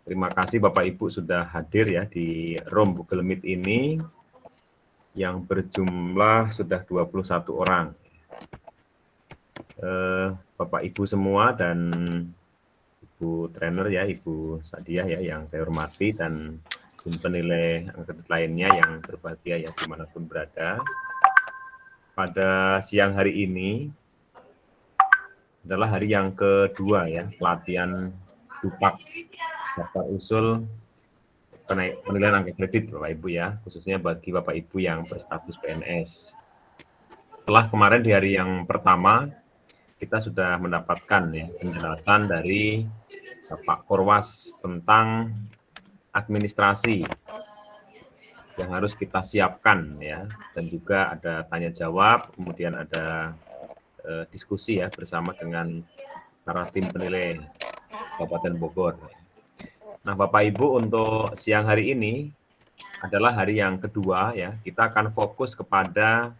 Terima kasih Bapak Ibu sudah hadir ya di room Google Meet ini yang berjumlah sudah 21 orang. Bapak Ibu semua dan Ibu trainer ya, Ibu Sadiah ya yang saya hormati, dan tim penilai angka lainnya yang berbahagia ya dimanapun berada. Pada siang hari ini adalah hari yang kedua ya pelatihan DUPAK daftar usul penilaian angka kredit Bapak Ibu ya, khususnya bagi Bapak Ibu yang berstatus PNS. Setelah kemarin di hari yang pertama kita sudah mendapatkan ya penjelasan dari Pak Korwas tentang administrasi yang harus kita siapkan ya, dan juga ada tanya jawab, kemudian ada diskusi ya bersama dengan para tim penilai Kabupaten Bogor. Nah, Bapak Ibu, untuk siang hari ini adalah hari yang kedua ya, kita akan fokus kepada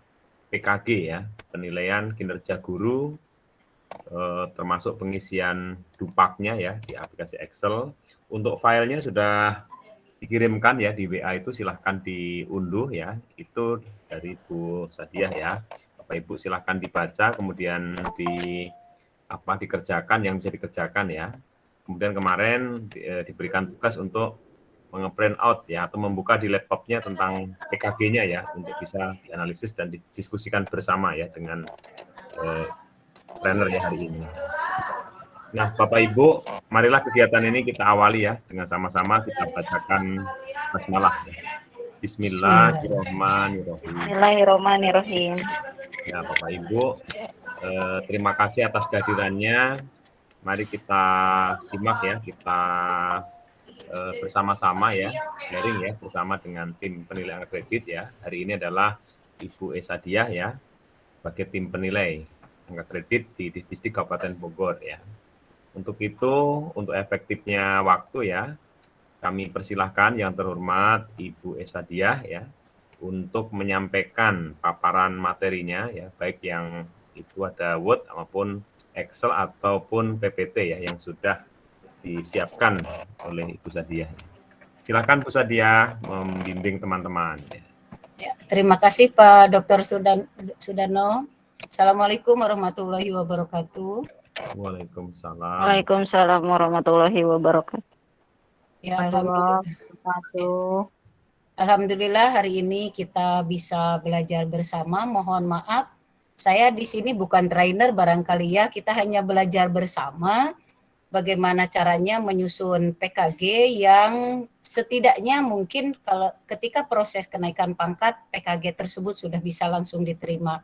PKG ya, penilaian kinerja guru, termasuk pengisian DUPAK-nya ya di aplikasi Excel. Untuk filenya sudah dikirimkan ya di WA, itu silahkan diunduh ya, itu dari Bu Sadiah ya. Bapak Ibu silahkan dibaca, kemudian dikerjakan yang bisa dikerjakan ya. Kemudian kemarin diberikan tugas untuk menge-print out ya, atau membuka di laptopnya tentang PKG-nya ya, untuk bisa dianalisis dan didiskusikan bersama ya dengan trainer ya hari ini. Nah, Bapak Ibu, marilah kegiatan ini kita awali ya dengan sama-sama kita bacakan basmalah. Bismillahirrahmanirrahim. Bismillahirrahmanirrahim. Ya, Bapak Ibu, terima kasih atas kehadirannya. Mari kita simak ya, kita bersama-sama ya, sharing ya bersama dengan tim penilai angka kredit ya. Hari ini adalah Ibu Sadiah ya, sebagai tim penilai angka kredit di Distrik Kabupaten Bogor ya. Untuk itu, untuk efektifnya waktu ya, kami persilahkan yang terhormat Ibu Sadiah ya, untuk menyampaikan paparan materinya ya, baik yang itu ada Word maupun Excel ataupun PPT ya, yang sudah disiapkan oleh Ibu Sadiah. Silakan Bu Sadiah membimbing teman-teman. Ya, terima kasih Pak Dr. Sudarno. Assalamualaikum warahmatullahi wabarakatuh. Waalaikumsalam. Waalaikumsalam warahmatullahi wabarakatuh. Ya, Alhamdulillah hari ini kita bisa belajar bersama. Mohon maaf, saya di sini bukan trainer barangkali ya, kita hanya belajar bersama bagaimana caranya menyusun PKG yang setidaknya mungkin kalau ketika proses kenaikan pangkat PKG tersebut sudah bisa langsung diterima.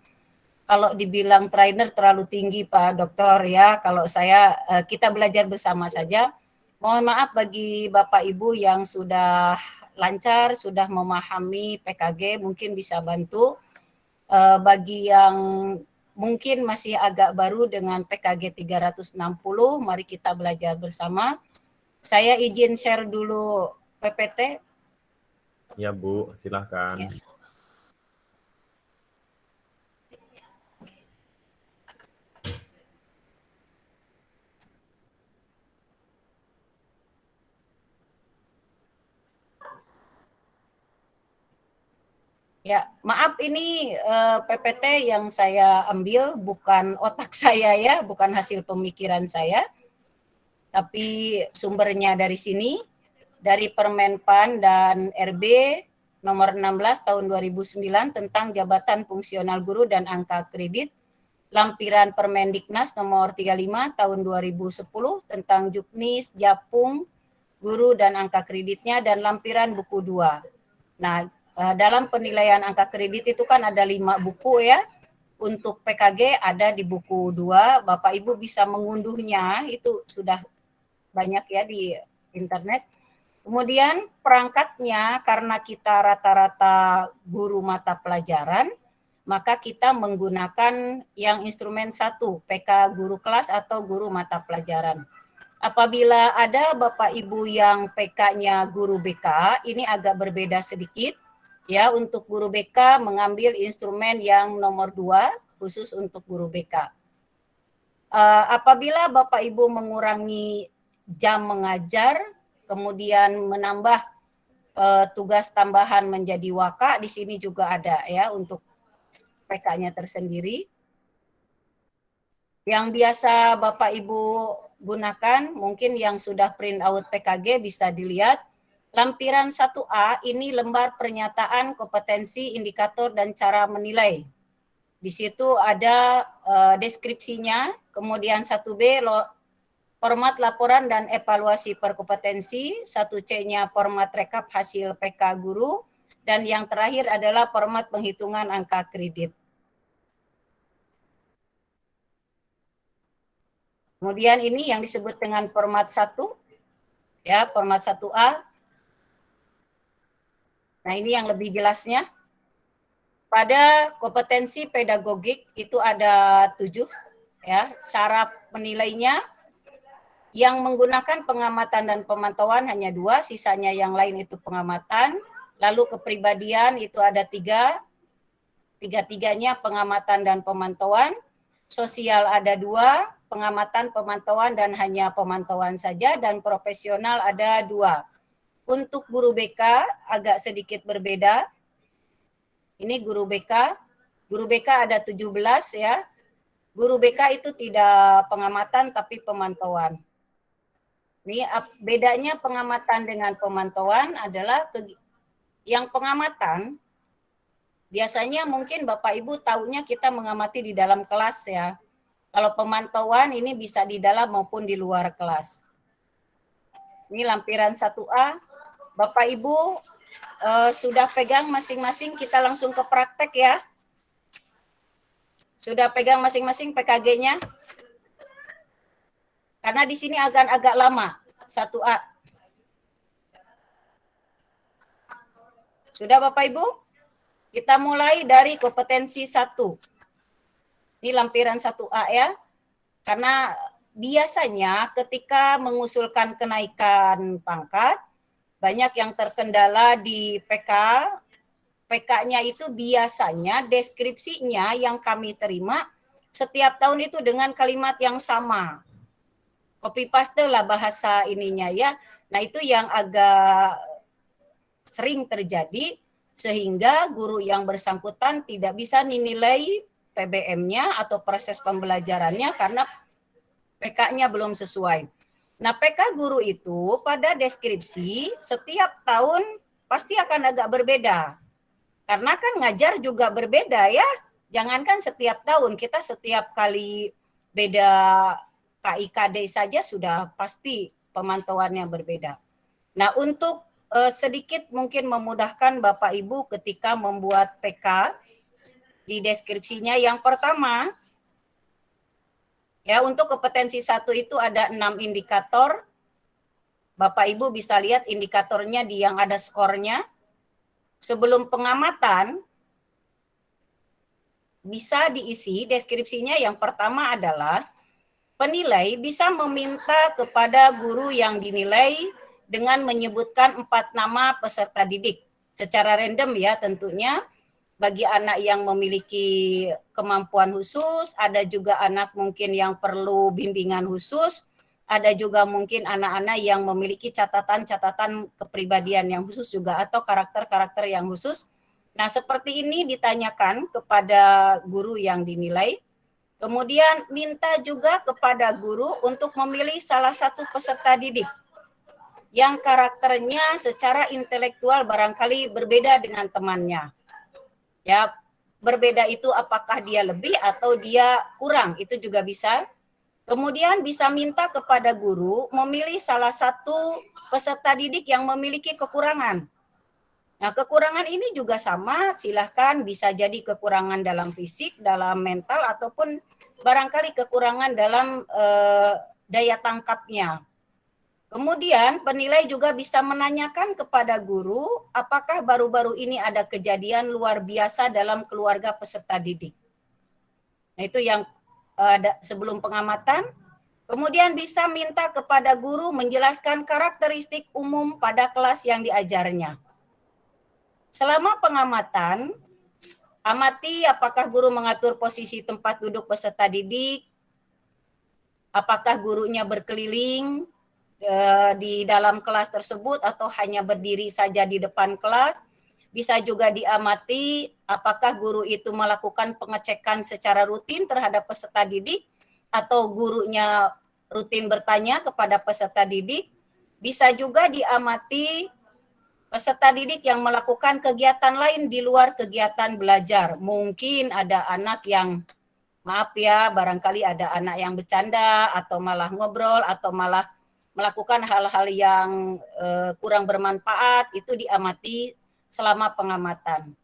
Kalau dibilang trainer terlalu tinggi Pak Dokter ya, kalau saya kita belajar bersama saja. Mohon maaf bagi Bapak Ibu yang sudah lancar, sudah memahami PKG, mungkin bisa bantu. Bagi yang mungkin masih agak baru dengan PKG 360, mari kita belajar bersama. Saya izin share dulu PPT. Ya Bu, silahkan. Ya. Ya, maaf ini PPT yang saya ambil bukan otak saya ya, bukan hasil pemikiran saya, tapi sumbernya dari sini, dari Permenpan dan RB nomor 16 tahun 2009 tentang jabatan fungsional guru dan angka kredit, lampiran Permendiknas nomor 35 tahun 2010 tentang Juknis, Japung, guru dan angka kreditnya, dan lampiran buku 2. Nah, dalam penilaian angka kredit itu kan ada 5 buku ya. Untuk PKG ada di buku 2, Bapak Ibu bisa mengunduhnya, itu sudah banyak ya di internet. Kemudian perangkatnya, karena kita rata-rata guru mata pelajaran, maka kita menggunakan yang instrumen 1, PK guru kelas atau guru mata pelajaran. Apabila ada Bapak Ibu yang PK-nya guru BK, ini agak berbeda sedikit. Ya, untuk guru BK mengambil instrumen yang nomor 2 khusus untuk guru BK. Apabila Bapak Ibu mengurangi jam mengajar, kemudian menambah tugas tambahan menjadi waka, di sini juga ada ya untuk PK-nya tersendiri. Yang biasa Bapak Ibu gunakan, mungkin yang sudah print out PKG bisa dilihat. Lampiran 1A ini lembar pernyataan kompetensi, indikator, dan cara menilai. Di situ ada deskripsinya, kemudian 1B format laporan dan evaluasi perkompetensi, 1C-nya format rekap hasil PK guru, dan yang terakhir adalah format penghitungan angka kredit. Kemudian ini yang disebut dengan format 1, ya, format 1A. Nah, ini yang lebih jelasnya. Pada kompetensi pedagogik itu ada 7, ya. Cara menilainya yang menggunakan pengamatan dan pemantauan hanya 2, sisanya yang lain itu pengamatan. Lalu kepribadian itu ada 3, tiga-tiganya pengamatan dan pemantauan. Sosial ada 2, pengamatan, pemantauan, dan hanya pemantauan saja, dan profesional ada 2. Untuk guru BK agak sedikit berbeda. Ini guru BK ada 17 ya. Guru BK itu tidak pengamatan tapi pemantauan. Ini bedanya pengamatan dengan pemantauan adalah yang pengamatan biasanya mungkin Bapak Ibu tahunya kita mengamati di dalam kelas ya. Kalau pemantauan ini bisa di dalam maupun di luar kelas. Ini lampiran 1A. Bapak Ibu sudah pegang masing-masing, kita langsung ke praktek ya. Sudah pegang masing-masing PKG-nya? Karena di sini agak lama, 1A. Sudah Bapak Ibu? Kita mulai dari kompetensi 1. Ini lampiran 1A ya. Karena biasanya ketika mengusulkan kenaikan pangkat, banyak yang terkendala di PK. PK-nya itu biasanya deskripsinya yang kami terima setiap tahun itu dengan kalimat yang sama. Copy paste lah bahasa ininya ya. Nah itu yang agak sering terjadi sehingga guru yang bersangkutan tidak bisa dinilai PBM-nya atau proses pembelajarannya karena PK-nya belum sesuai. Nah, PK guru itu pada deskripsi setiap tahun pasti akan agak berbeda. Karena kan ngajar juga berbeda ya. Jangankan setiap tahun, kita setiap kali beda KIKD saja sudah pasti pemantauannya berbeda. Nah, untuk sedikit mungkin memudahkan Bapak Ibu ketika membuat PK di deskripsinya, yang pertama ya, untuk kompetensi 1 itu ada 6 indikator. Bapak Ibu bisa lihat indikatornya di yang ada skornya. Sebelum pengamatan bisa diisi deskripsinya, yang pertama adalah penilai bisa meminta kepada guru yang dinilai dengan menyebutkan 4 nama peserta didik. Secara random ya tentunya. Bagi anak yang memiliki kemampuan khusus, ada juga anak mungkin yang perlu bimbingan khusus, ada juga mungkin anak-anak yang memiliki catatan-catatan kepribadian yang khusus juga atau karakter-karakter yang khusus. Nah, seperti ini ditanyakan kepada guru yang dinilai. Kemudian minta juga kepada guru untuk memilih salah satu peserta didik yang karakternya secara intelektual barangkali berbeda dengan temannya. Ya, berbeda itu apakah dia lebih atau dia kurang, itu juga bisa. Kemudian bisa minta kepada guru memilih salah satu peserta didik yang memiliki kekurangan. Nah, kekurangan ini juga sama, silahkan bisa jadi kekurangan dalam fisik, dalam mental, ataupun barangkali kekurangan dalam daya tangkapnya. Kemudian penilai juga bisa menanyakan kepada guru apakah baru-baru ini ada kejadian luar biasa dalam keluarga peserta didik. Nah itu yang sebelum pengamatan. Kemudian bisa minta kepada guru menjelaskan karakteristik umum pada kelas yang diajarnya. Selama pengamatan, amati apakah guru mengatur posisi tempat duduk peserta didik, apakah gurunya berkeliling, di dalam kelas tersebut atau hanya berdiri saja di depan kelas. Bisa juga diamati apakah guru itu melakukan pengecekan secara rutin terhadap peserta didik atau gurunya rutin bertanya kepada peserta didik. Bisa juga diamati peserta didik yang melakukan kegiatan lain di luar kegiatan belajar. Mungkin ada anak yang, maaf ya, barangkali ada anak yang bercanda atau malah ngobrol atau malah melakukan hal-hal yang kurang bermanfaat, itu diamati selama pengamatan.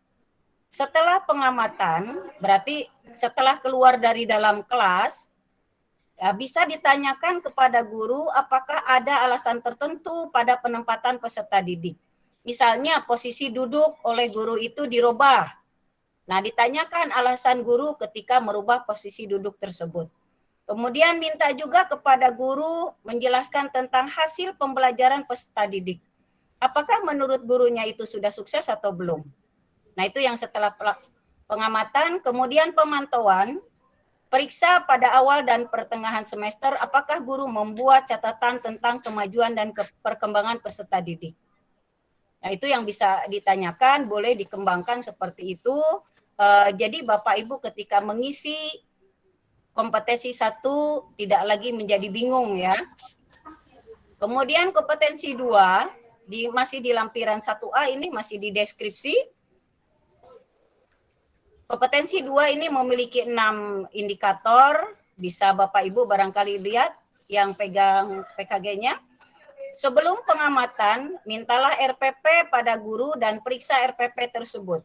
Setelah pengamatan, berarti setelah keluar dari dalam kelas, ya, bisa ditanyakan kepada guru apakah ada alasan tertentu pada penempatan peserta didik. Misalnya posisi duduk oleh guru itu dirubah. Nah, ditanyakan alasan guru ketika merubah posisi duduk tersebut. Kemudian minta juga kepada guru menjelaskan tentang hasil pembelajaran peserta didik. Apakah menurut gurunya itu sudah sukses atau belum? Nah, itu yang setelah pengamatan. Kemudian pemantauan, periksa pada awal dan pertengahan semester apakah guru membuat catatan tentang kemajuan dan perkembangan peserta didik. Nah, itu yang bisa ditanyakan, boleh dikembangkan seperti itu. Jadi Bapak Ibu ketika mengisi kompetensi 1 tidak lagi menjadi bingung ya. Kemudian kompetensi 2 masih di lampiran 1A, ini masih di deskripsi. Kompetensi 2 ini memiliki 6 indikator, bisa Bapak Ibu barangkali lihat yang pegang PKG-nya. Sebelum pengamatan, mintalah RPP pada guru dan periksa RPP tersebut.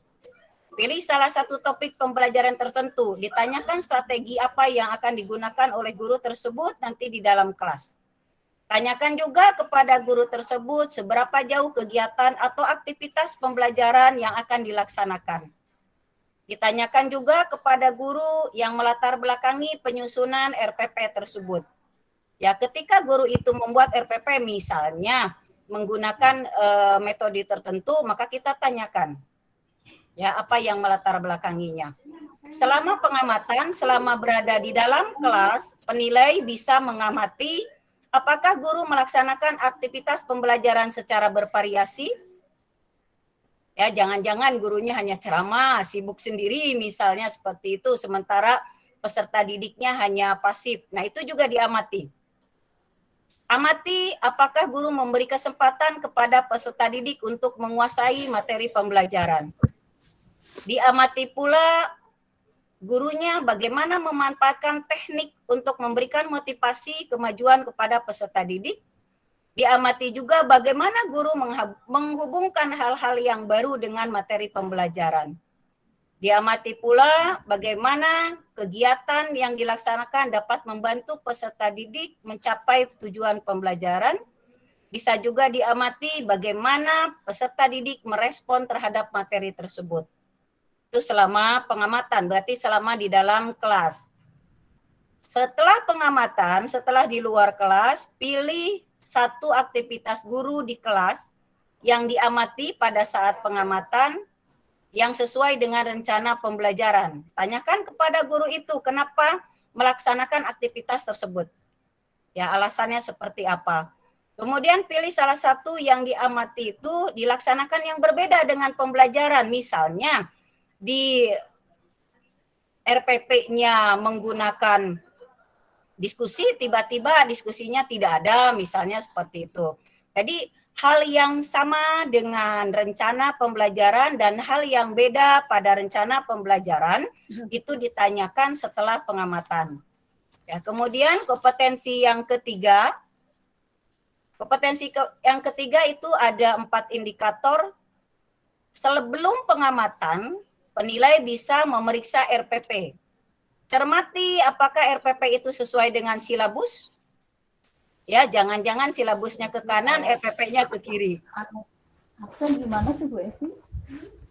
Pilih salah satu topik pembelajaran tertentu, ditanyakan strategi apa yang akan digunakan oleh guru tersebut nanti di dalam kelas. Tanyakan juga kepada guru tersebut seberapa jauh kegiatan atau aktivitas pembelajaran yang akan dilaksanakan. Ditanyakan juga kepada guru yang melatar belakangi penyusunan RPP tersebut. Ya, ketika guru itu membuat RPP misalnya menggunakan metode tertentu, maka kita tanyakan ya apa yang melatar belakanginya. Selama pengamatan, selama berada di dalam kelas, penilai bisa mengamati apakah guru melaksanakan aktivitas pembelajaran secara bervariasi. Ya, jangan-jangan gurunya hanya ceramah, sibuk sendiri misalnya seperti itu, sementara peserta didiknya hanya pasif. Nah, itu juga diamati. Amati apakah guru memberi kesempatan kepada peserta didik untuk menguasai materi pembelajaran. Diamati pula gurunya bagaimana memanfaatkan teknik untuk memberikan motivasi kemajuan kepada peserta didik. Diamati juga bagaimana guru menghubungkan hal-hal yang baru dengan materi pembelajaran. Diamati pula bagaimana kegiatan yang dilaksanakan dapat membantu peserta didik mencapai tujuan pembelajaran. Bisa juga diamati bagaimana peserta didik merespon terhadap materi tersebut. Itu selama pengamatan, berarti selama di dalam kelas. Setelah pengamatan, setelah di luar kelas, pilih satu aktivitas guru di kelas yang diamati pada saat pengamatan yang sesuai dengan rencana pembelajaran. Tanyakan kepada guru itu kenapa melaksanakan aktivitas tersebut. Ya, alasannya seperti apa. Kemudian pilih salah satu yang diamati itu dilaksanakan yang berbeda dengan pembelajaran. Misalnya di RPP-nya menggunakan diskusi, tiba-tiba diskusinya tidak ada, misalnya seperti itu. Jadi hal yang sama dengan rencana pembelajaran dan hal yang beda pada rencana pembelajaran itu ditanyakan setelah pengamatan. Ya, kemudian kompetensi yang ketiga. Kompetensi yang ketiga itu ada 4 indikator. Sebelum pengamatan, penilai bisa memeriksa RPP. Cermati apakah RPP itu sesuai dengan silabus. Ya, jangan-jangan silabusnya ke kanan, RPP-nya ke kiri. Absen gimana sih Bu Evi?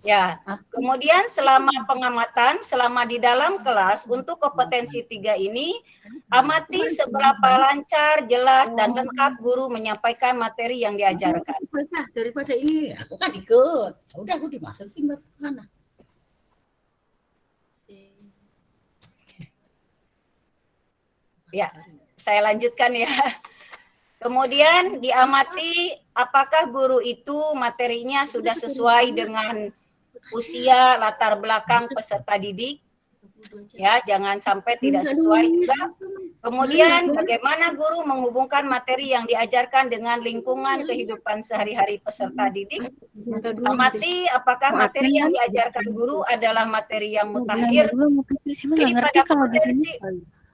Ya, kemudian selama pengamatan, selama di dalam kelas, untuk kompetensi 3 ini, amati seberapa lancar, jelas, dan lengkap guru menyampaikan materi yang diajarkan. Daripada ini, aku kan ikut. Udah aku dimasukin ke mana? Ya, saya lanjutkan ya. Kemudian diamati apakah guru itu materinya sudah sesuai dengan usia, latar belakang peserta didik. Ya, jangan sampai tidak sesuai juga. Kemudian bagaimana guru menghubungkan materi yang diajarkan dengan lingkungan kehidupan sehari-hari peserta didik. Amati apakah materi yang diajarkan guru adalah materi yang mutakhir. Jadi pada kompetensi.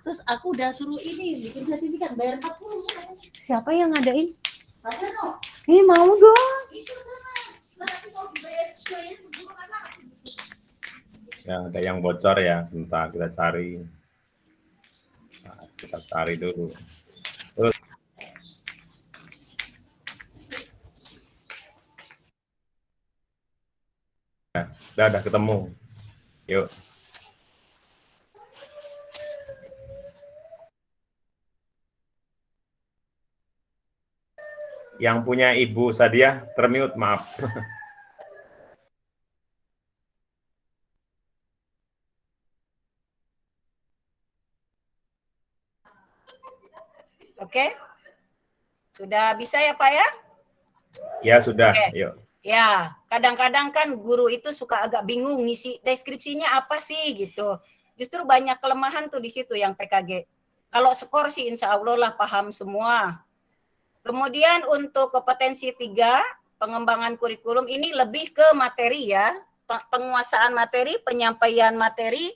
Terus aku udah suruh ini bikin sertifikat bayar 40. Siapa yang ngadain? Padahal Ini mau dong. itu sana. Nanti mau bayar guru anak. Ya, ada yang bocor ya, sebentar kita cari. Nah, kita cari dulu. Terus. Ya, udah ketemu. Yuk. Yang punya Ibu Sadiah termute, maaf. Oke. Sudah bisa ya Pak ya? Ya sudah, Oke. yuk. Ya, kadang-kadang kan guru itu suka agak bingung ngisi deskripsinya apa sih gitu. Justru banyak kelemahan tuh di situ yang PKG. Kalau skor sih insya Allah lah paham semua. Kemudian untuk kompetensi 3, pengembangan kurikulum ini lebih ke materi ya. Penguasaan materi, penyampaian materi,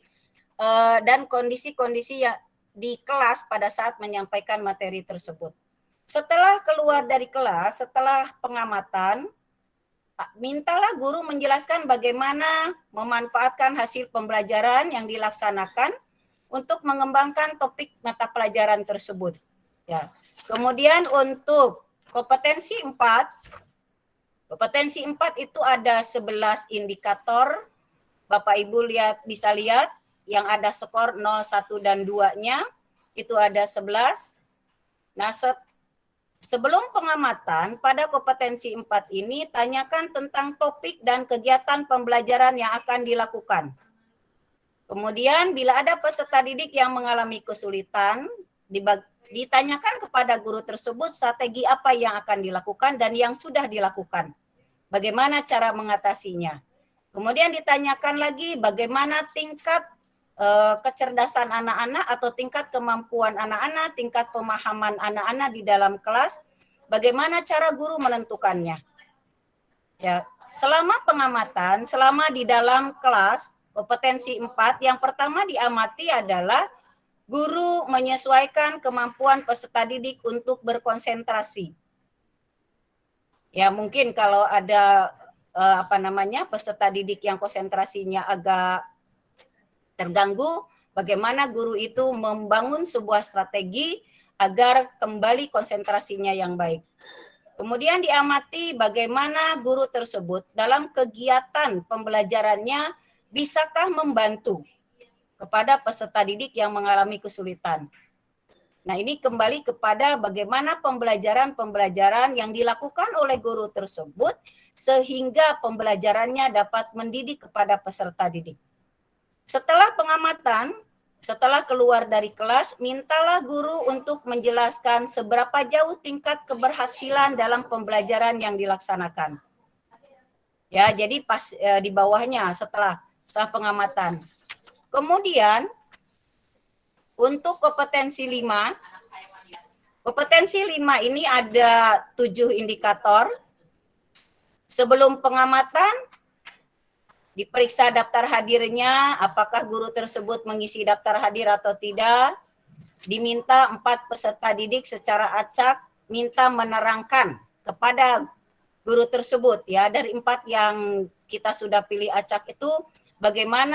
dan kondisi-kondisi yang di kelas pada saat menyampaikan materi tersebut. Setelah keluar dari kelas, setelah pengamatan, mintalah guru menjelaskan bagaimana memanfaatkan hasil pembelajaran yang dilaksanakan untuk mengembangkan topik mata pelajaran tersebut. Ya. Kemudian untuk kompetensi 4 itu ada 11 indikator. Bapak Ibu bisa lihat yang ada skor 0, 1 dan 2-nya itu ada 11. Nah, sebelum pengamatan, pada kompetensi 4 ini, tanyakan tentang topik dan kegiatan pembelajaran yang akan dilakukan. Kemudian, bila ada peserta didik yang mengalami kesulitan, ditanyakan kepada guru tersebut strategi apa yang akan dilakukan dan yang sudah dilakukan. Bagaimana cara mengatasinya. Kemudian ditanyakan lagi bagaimana tingkat kecerdasan anak-anak atau tingkat kemampuan anak-anak, tingkat pemahaman anak-anak di dalam kelas, bagaimana cara guru menentukannya. Ya, selama pengamatan, selama di dalam kelas, kompetensi 4, yang pertama diamati adalah guru menyesuaikan kemampuan peserta didik untuk berkonsentrasi. Ya, mungkin kalau ada peserta didik yang konsentrasinya agak terganggu, bagaimana guru itu membangun sebuah strategi agar kembali konsentrasinya yang baik. Kemudian diamati bagaimana guru tersebut dalam kegiatan pembelajarannya bisakah membantu kepada peserta didik yang mengalami kesulitan. Nah, ini kembali kepada bagaimana pembelajaran-pembelajaran yang dilakukan oleh guru tersebut sehingga pembelajarannya dapat mendidik kepada peserta didik. Setelah pengamatan, setelah keluar dari kelas, mintalah guru untuk menjelaskan seberapa jauh tingkat keberhasilan dalam pembelajaran yang dilaksanakan. Ya, jadi pas di bawahnya setelah pengamatan. Kemudian untuk kompetensi 5 ini ada 7 indikator. Sebelum pengamatan, diperiksa daftar hadirnya, apakah guru tersebut mengisi daftar hadir atau tidak. Diminta 4 peserta didik secara acak, minta menerangkan kepada guru tersebut ya, dari 4 yang kita sudah pilih acak itu, bagaimana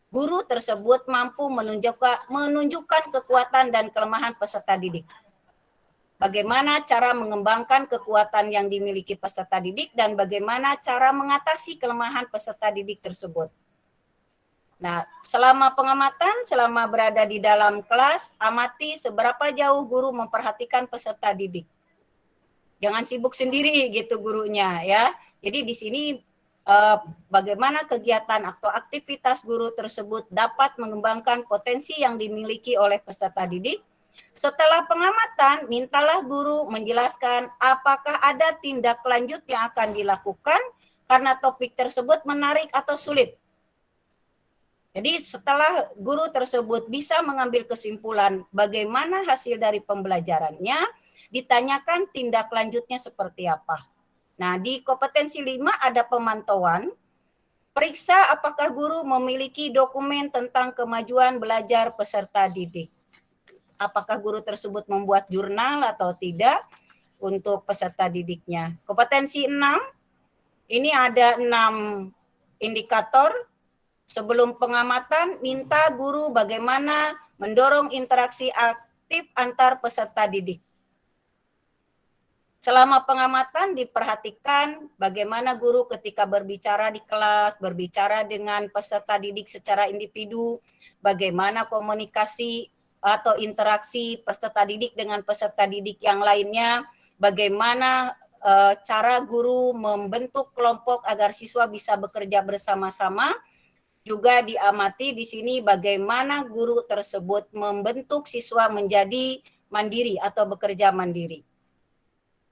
guru tersebut mampu menunjukkan kekuatan dan kelemahan peserta didik. Bagaimana cara mengembangkan kekuatan yang dimiliki peserta didik dan bagaimana cara mengatasi kelemahan peserta didik tersebut. Nah, selama pengamatan, selama berada di dalam kelas, amati seberapa jauh guru memperhatikan peserta didik. Jangan sibuk sendiri gitu gurunya ya. Jadi di sini bagaimana kegiatan atau aktivitas guru tersebut dapat mengembangkan potensi yang dimiliki oleh peserta didik Setelah pengamatan, mintalah guru menjelaskan apakah ada tindak lanjut yang akan dilakukan karena topik tersebut menarik atau sulit. Jadi setelah guru tersebut bisa mengambil kesimpulan bagaimana hasil dari pembelajarannya, ditanyakan tindak lanjutnya seperti apa. Nah, di kompetensi 5 ada pemantauan. Periksa apakah guru memiliki dokumen tentang kemajuan belajar peserta didik. Apakah guru tersebut membuat jurnal atau tidak untuk peserta didiknya. Kompetensi 6, ini ada 6 indikator. Sebelum pengamatan, minta guru bagaimana mendorong interaksi aktif antar peserta didik. Selama pengamatan diperhatikan bagaimana guru ketika berbicara di kelas, berbicara dengan peserta didik secara individu, bagaimana komunikasi atau interaksi peserta didik dengan peserta didik yang lainnya, bagaimana cara guru membentuk kelompok agar siswa bisa bekerja bersama-sama. Juga diamati di sini bagaimana guru tersebut membentuk siswa menjadi mandiri atau bekerja mandiri.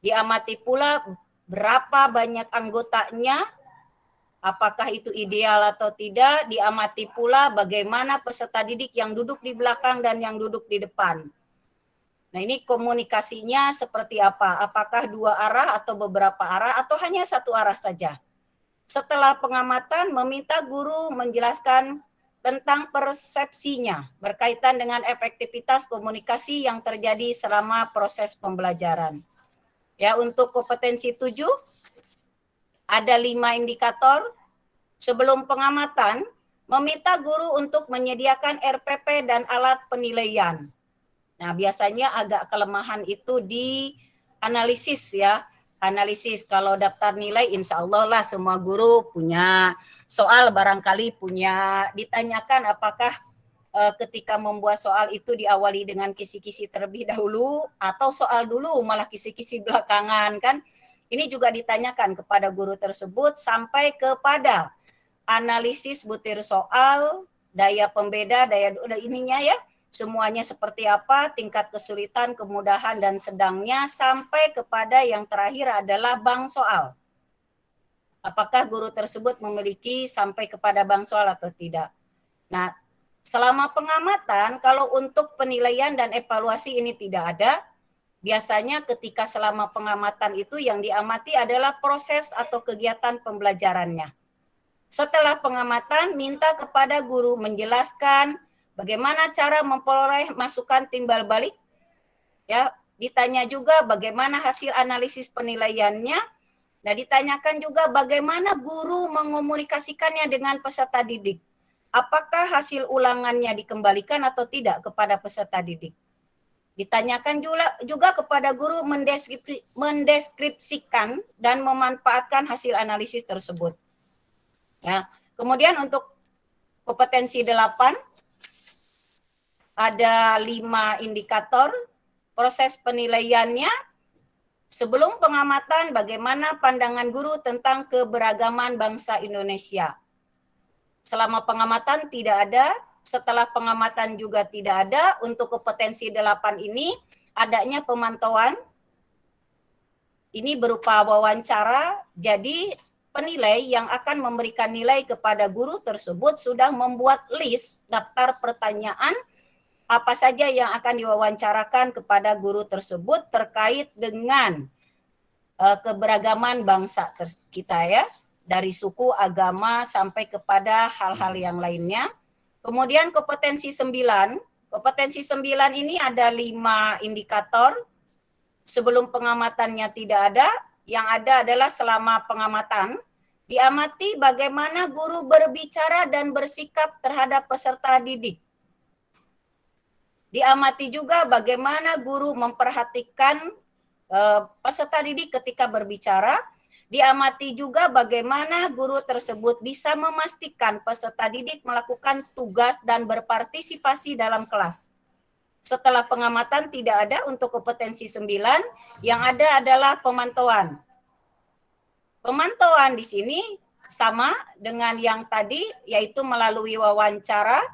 Diamati pula berapa banyak anggotanya, apakah itu ideal atau tidak. Diamati pula bagaimana peserta didik yang duduk di belakang dan yang duduk di depan. Nah, ini komunikasinya seperti apa? Apakah 2 arah atau beberapa arah atau hanya 1 arah saja? Setelah pengamatan, meminta guru menjelaskan tentang persepsinya berkaitan dengan efektivitas komunikasi yang terjadi selama proses pembelajaran. Ya, untuk kompetensi 7 ada 5 indikator. Sebelum pengamatan, meminta guru untuk menyediakan RPP dan alat penilaian. Nah, biasanya agak kelemahan itu di analisis ya. Analisis kalau daftar nilai insya Allah lah semua guru punya soal, barangkali punya ditanyakan apakah ketika membuat soal itu diawali dengan kisi-kisi terlebih dahulu atau soal dulu malah kisi-kisi belakangan kan. Ini juga ditanyakan kepada guru tersebut sampai kepada analisis butir soal, daya pembeda, daya ininya ya, semuanya seperti apa, tingkat kesulitan, kemudahan dan sedangnya sampai kepada yang terakhir adalah bank soal. Apakah guru tersebut memiliki sampai kepada bank soal atau tidak. Nah, selama pengamatan, kalau untuk penilaian dan evaluasi ini tidak ada, biasanya ketika selama pengamatan itu yang diamati adalah proses atau kegiatan pembelajarannya. Setelah pengamatan, minta kepada guru menjelaskan bagaimana cara memperoleh masukan timbal balik. Ya, ditanya juga bagaimana hasil analisis penilaiannya. Nah, ditanyakan juga bagaimana guru mengomunikasikannya dengan peserta didik. Apakah hasil ulangannya dikembalikan atau tidak kepada peserta didik? Ditanyakan juga kepada guru mendeskripsikan dan memanfaatkan hasil analisis tersebut. Ya, kemudian untuk kompetensi 8 ada 5 indikator. Proses penilaiannya sebelum pengamatan bagaimana pandangan guru tentang keberagaman bangsa Indonesia. Selama pengamatan tidak ada, setelah pengamatan juga tidak ada. Untuk kompetensi 8 ini adanya pemantauan. Ini berupa wawancara, jadi penilai yang akan memberikan nilai kepada guru tersebut sudah membuat list daftar pertanyaan apa saja yang akan diwawancarakan kepada guru tersebut terkait dengan keberagaman bangsa kita ya. Dari suku, agama, sampai kepada hal-hal yang lainnya. Kemudian kompetensi 9. Kompetensi 9 ini ada 5 indikator. Sebelum pengamatannya tidak ada. Yang ada adalah selama pengamatan. Diamati bagaimana guru berbicara dan bersikap terhadap peserta didik. Diamati juga bagaimana guru memperhatikan peserta didik ketika berbicara. Diamati juga bagaimana guru tersebut bisa memastikan peserta didik melakukan tugas dan berpartisipasi dalam kelas. Setelah pengamatan tidak ada untuk kompetensi 9, yang ada adalah pemantauan. Pemantauan di sini sama dengan yang tadi, yaitu melalui wawancara.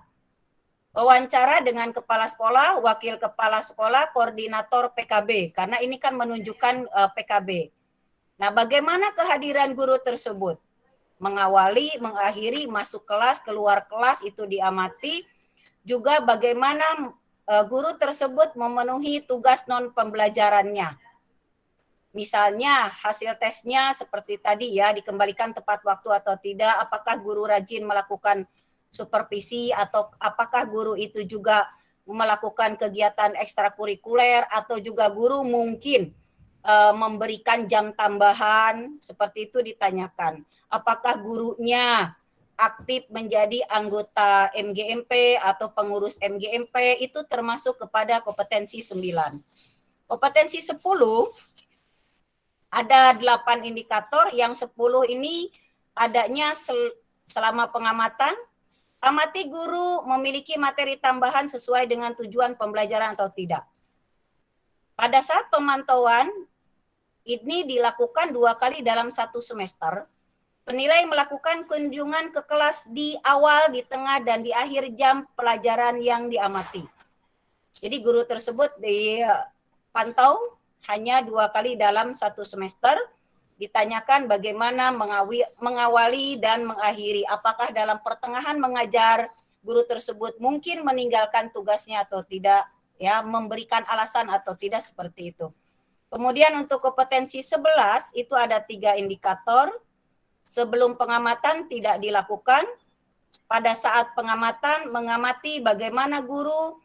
wawancara dengan kepala sekolah, wakil kepala sekolah, koordinator PKB, karena ini kan menunjukkan PKB. Nah, bagaimana kehadiran guru tersebut? Mengawali, mengakhiri, masuk kelas, keluar kelas itu diamati. Juga bagaimana guru tersebut memenuhi tugas non pembelajarannya. Misalnya hasil tesnya seperti tadi ya, dikembalikan tepat waktu atau tidak, apakah guru rajin melakukan supervisi, atau apakah guru itu juga melakukan kegiatan ekstrakurikuler, atau juga guru mungkin memberikan jam tambahan, seperti itu ditanyakan. Apakah gurunya aktif menjadi anggota MGMP atau pengurus MGMP, itu termasuk kepada kompetensi 9. Kompetensi 10, ada 8 indikator, yang 10 ini adanya selama pengamatan. Amati guru memiliki materi tambahan sesuai dengan tujuan pembelajaran atau tidak. Pada saat pemantauan, ini dilakukan 2 kali dalam 1 semester. Penilai melakukan kunjungan ke kelas di awal, di tengah, dan di akhir jam pelajaran yang diamati. Jadi guru tersebut dipantau hanya 2 kali dalam 1 semester. Ditanyakan bagaimana mengawali dan mengakhiri. Apakah dalam pertengahan mengajar guru tersebut mungkin meninggalkan tugasnya atau tidak, ya, memberikan alasan atau tidak, seperti itu. Kemudian untuk kompetensi 11 itu ada 3 indikator. Sebelum pengamatan tidak dilakukan. Pada saat pengamatan mengamati bagaimana guru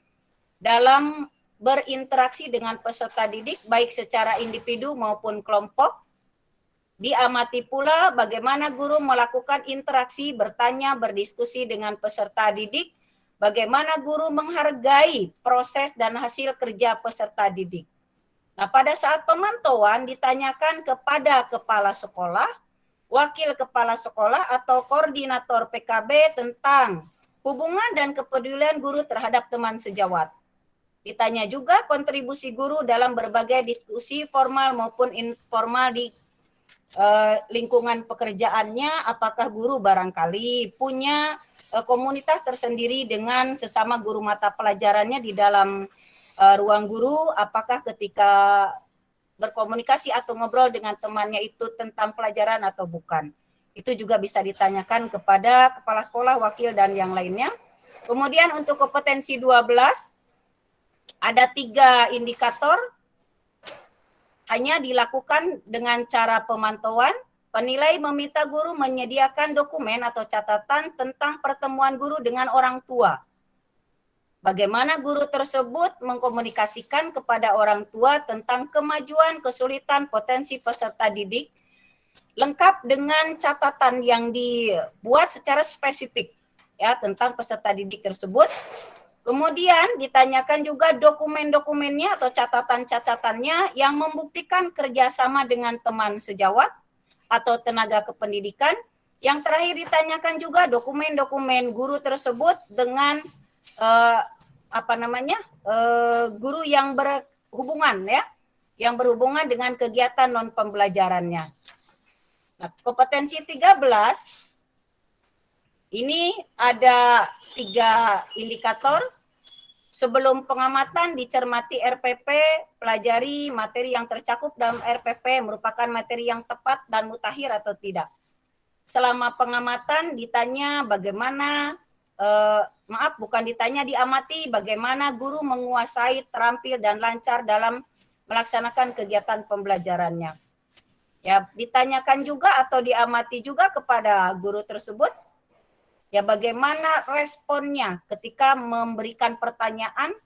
dalam berinteraksi dengan peserta didik baik secara individu maupun kelompok. Diamati pula bagaimana guru melakukan interaksi, bertanya, berdiskusi dengan peserta didik, bagaimana guru menghargai proses dan hasil kerja peserta didik. Nah, pada saat pemantauan ditanyakan kepada kepala sekolah, wakil kepala sekolah atau koordinator PKB tentang hubungan dan kepedulian guru terhadap teman sejawat. Ditanya juga kontribusi guru dalam berbagai diskusi formal maupun informal di lingkungan pekerjaannya. Apakah guru barangkali punya komunitas tersendiri dengan sesama guru mata pelajarannya di dalam ruang guru? Apakah ketika berkomunikasi atau ngobrol dengan temannya itu tentang pelajaran atau bukan? Itu juga bisa ditanyakan kepada kepala sekolah, wakil, dan yang lainnya. Kemudian untuk kompetensi 12, ada 3 indikator, hanya dilakukan dengan cara pemantauan. Penilai meminta guru menyediakan dokumen atau catatan tentang pertemuan guru dengan orang tua. Bagaimana guru tersebut mengkomunikasikan kepada orang tua tentang kemajuan, kesulitan, potensi peserta didik, lengkap dengan catatan yang dibuat secara spesifik ya tentang peserta didik tersebut. Kemudian ditanyakan juga dokumen-dokumennya atau catatan-catatannya yang membuktikan kerjasama dengan teman sejawat atau tenaga kependidikan. Yang terakhir ditanyakan juga dokumen-dokumen guru tersebut dengan guru yang berhubungan ya, yang berhubungan dengan kegiatan non pembelajarannya. Nah, kompetensi 13 ini ada 3 indikator. Sebelum pengamatan dicermati RPP, pelajari materi yang tercakup dalam RPP merupakan materi yang tepat dan mutakhir atau tidak. Selama pengamatan ditanya bagaimana, diamati bagaimana guru menguasai, terampil, dan lancar dalam melaksanakan kegiatan pembelajarannya. Ya, ditanyakan juga atau diamati juga kepada guru tersebut, ya bagaimana responnya ketika memberikan pertanyaan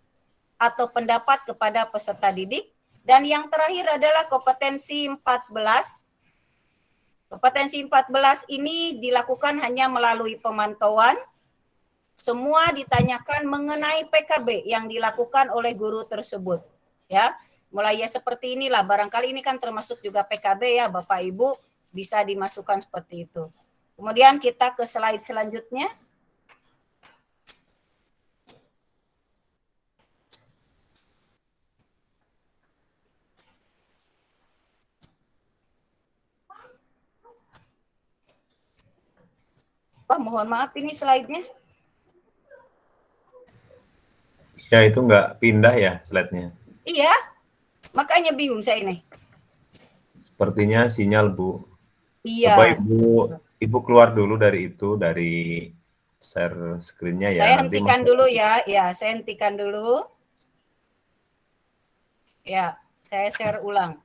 atau pendapat kepada peserta didik. Dan yang terakhir adalah kompetensi 14. Kompetensi 14 ini dilakukan hanya melalui pemantauan. Semua ditanyakan mengenai PKB yang dilakukan oleh guru tersebut. Ya, mulai ya seperti inilah, barangkali ini kan termasuk juga PKB ya Bapak Ibu, bisa dimasukkan seperti itu. Kemudian kita ke slide selanjutnya. Pak, mohon maaf ini slide-nya. Ya itu nggak pindah ya slide-nya. Iya, makanya bingung saya ini. Sepertinya sinyal, Bu. Coba Iya, Ibu keluar dulu dari itu, dari share screen-nya ya. saya Nanti hentikan masuk. dulu ya. Ya, saya hentikan dulu. Ya, saya share ulang.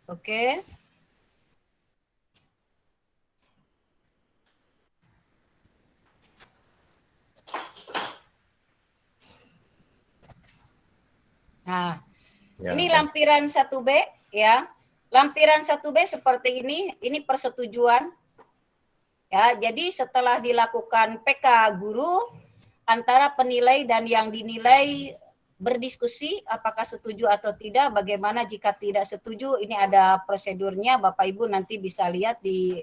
Oke. Nah, Ya, ini lampiran 1B ya. Lampiran 1B seperti ini persetujuan. Ya, jadi setelah dilakukan PK guru antara penilai dan yang dinilai berdiskusi apakah setuju atau tidak, bagaimana jika tidak setuju, ini ada prosedurnya, Bapak Ibu nanti bisa lihat di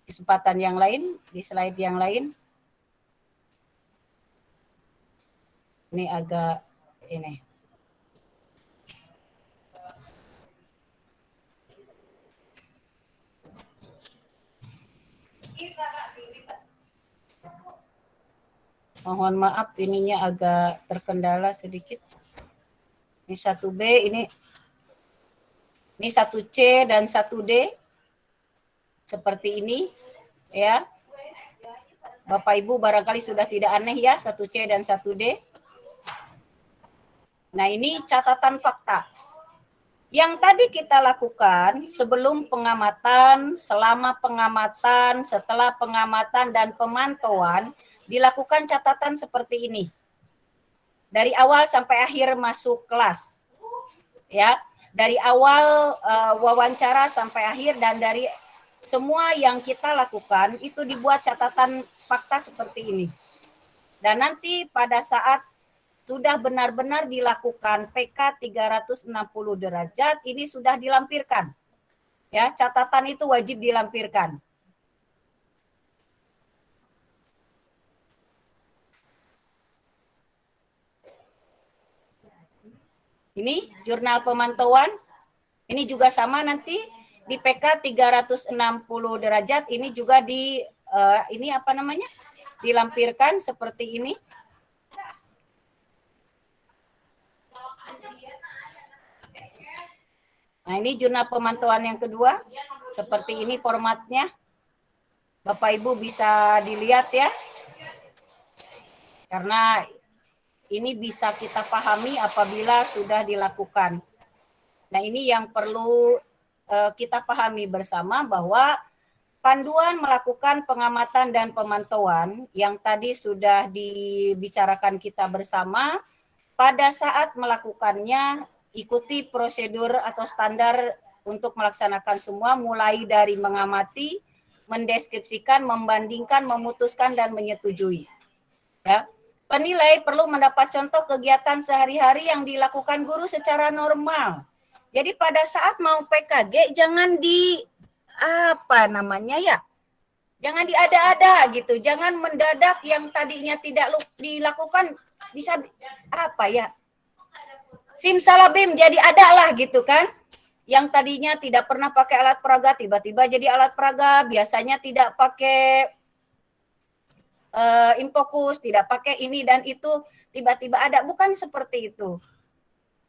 kesempatan yang lain, di slide yang lain. Ini agak ini. Mohon maaf ininya agak terkendala sedikit. Ini 1B, ini 1C dan 1D. Seperti ini ya. Bapak Ibu barangkali sudah tidak aneh ya 1C dan 1D. Nah, ini catatan fakta. Yang tadi kita lakukan sebelum pengamatan, selama pengamatan, setelah pengamatan dan pemantauan dilakukan catatan seperti ini. Dari awal sampai akhir masuk kelas. Ya, dari awal wawancara sampai akhir dan dari semua yang kita lakukan itu dibuat catatan fakta seperti ini. Dan nanti pada saat sudah benar-benar dilakukan PK 360 derajat, ini sudah dilampirkan. Ya, catatan itu wajib dilampirkan. Ini jurnal pemantauan. Ini juga sama nanti di PK 360 derajat, ini juga ini apa namanya? Dilampirkan seperti ini. Nah, ini jurnal pemantauan yang kedua. Seperti ini formatnya. Bapak Ibu bisa dilihat ya. Karena ini bisa kita pahami apabila sudah dilakukan. Nah, ini yang perlu kita pahami bersama bahwa panduan melakukan pengamatan dan pemantauan yang tadi sudah dibicarakan kita bersama, pada saat melakukannya ikuti prosedur atau standar untuk melaksanakan semua, mulai dari mengamati, mendeskripsikan, membandingkan, memutuskan, dan menyetujui. Ya. Penilai perlu mendapat contoh kegiatan sehari-hari yang dilakukan guru secara normal. Jadi pada saat mau PKG jangan jangan diada-ada gitu, jangan mendadak yang tadinya tidak dilakukan bisa simsalabim jadi ada lah gitu kan. Yang tadinya tidak pernah pakai alat peraga tiba-tiba jadi alat peraga, biasanya tidak pakai infokus, tidak pakai ini dan itu tiba-tiba ada, bukan seperti itu.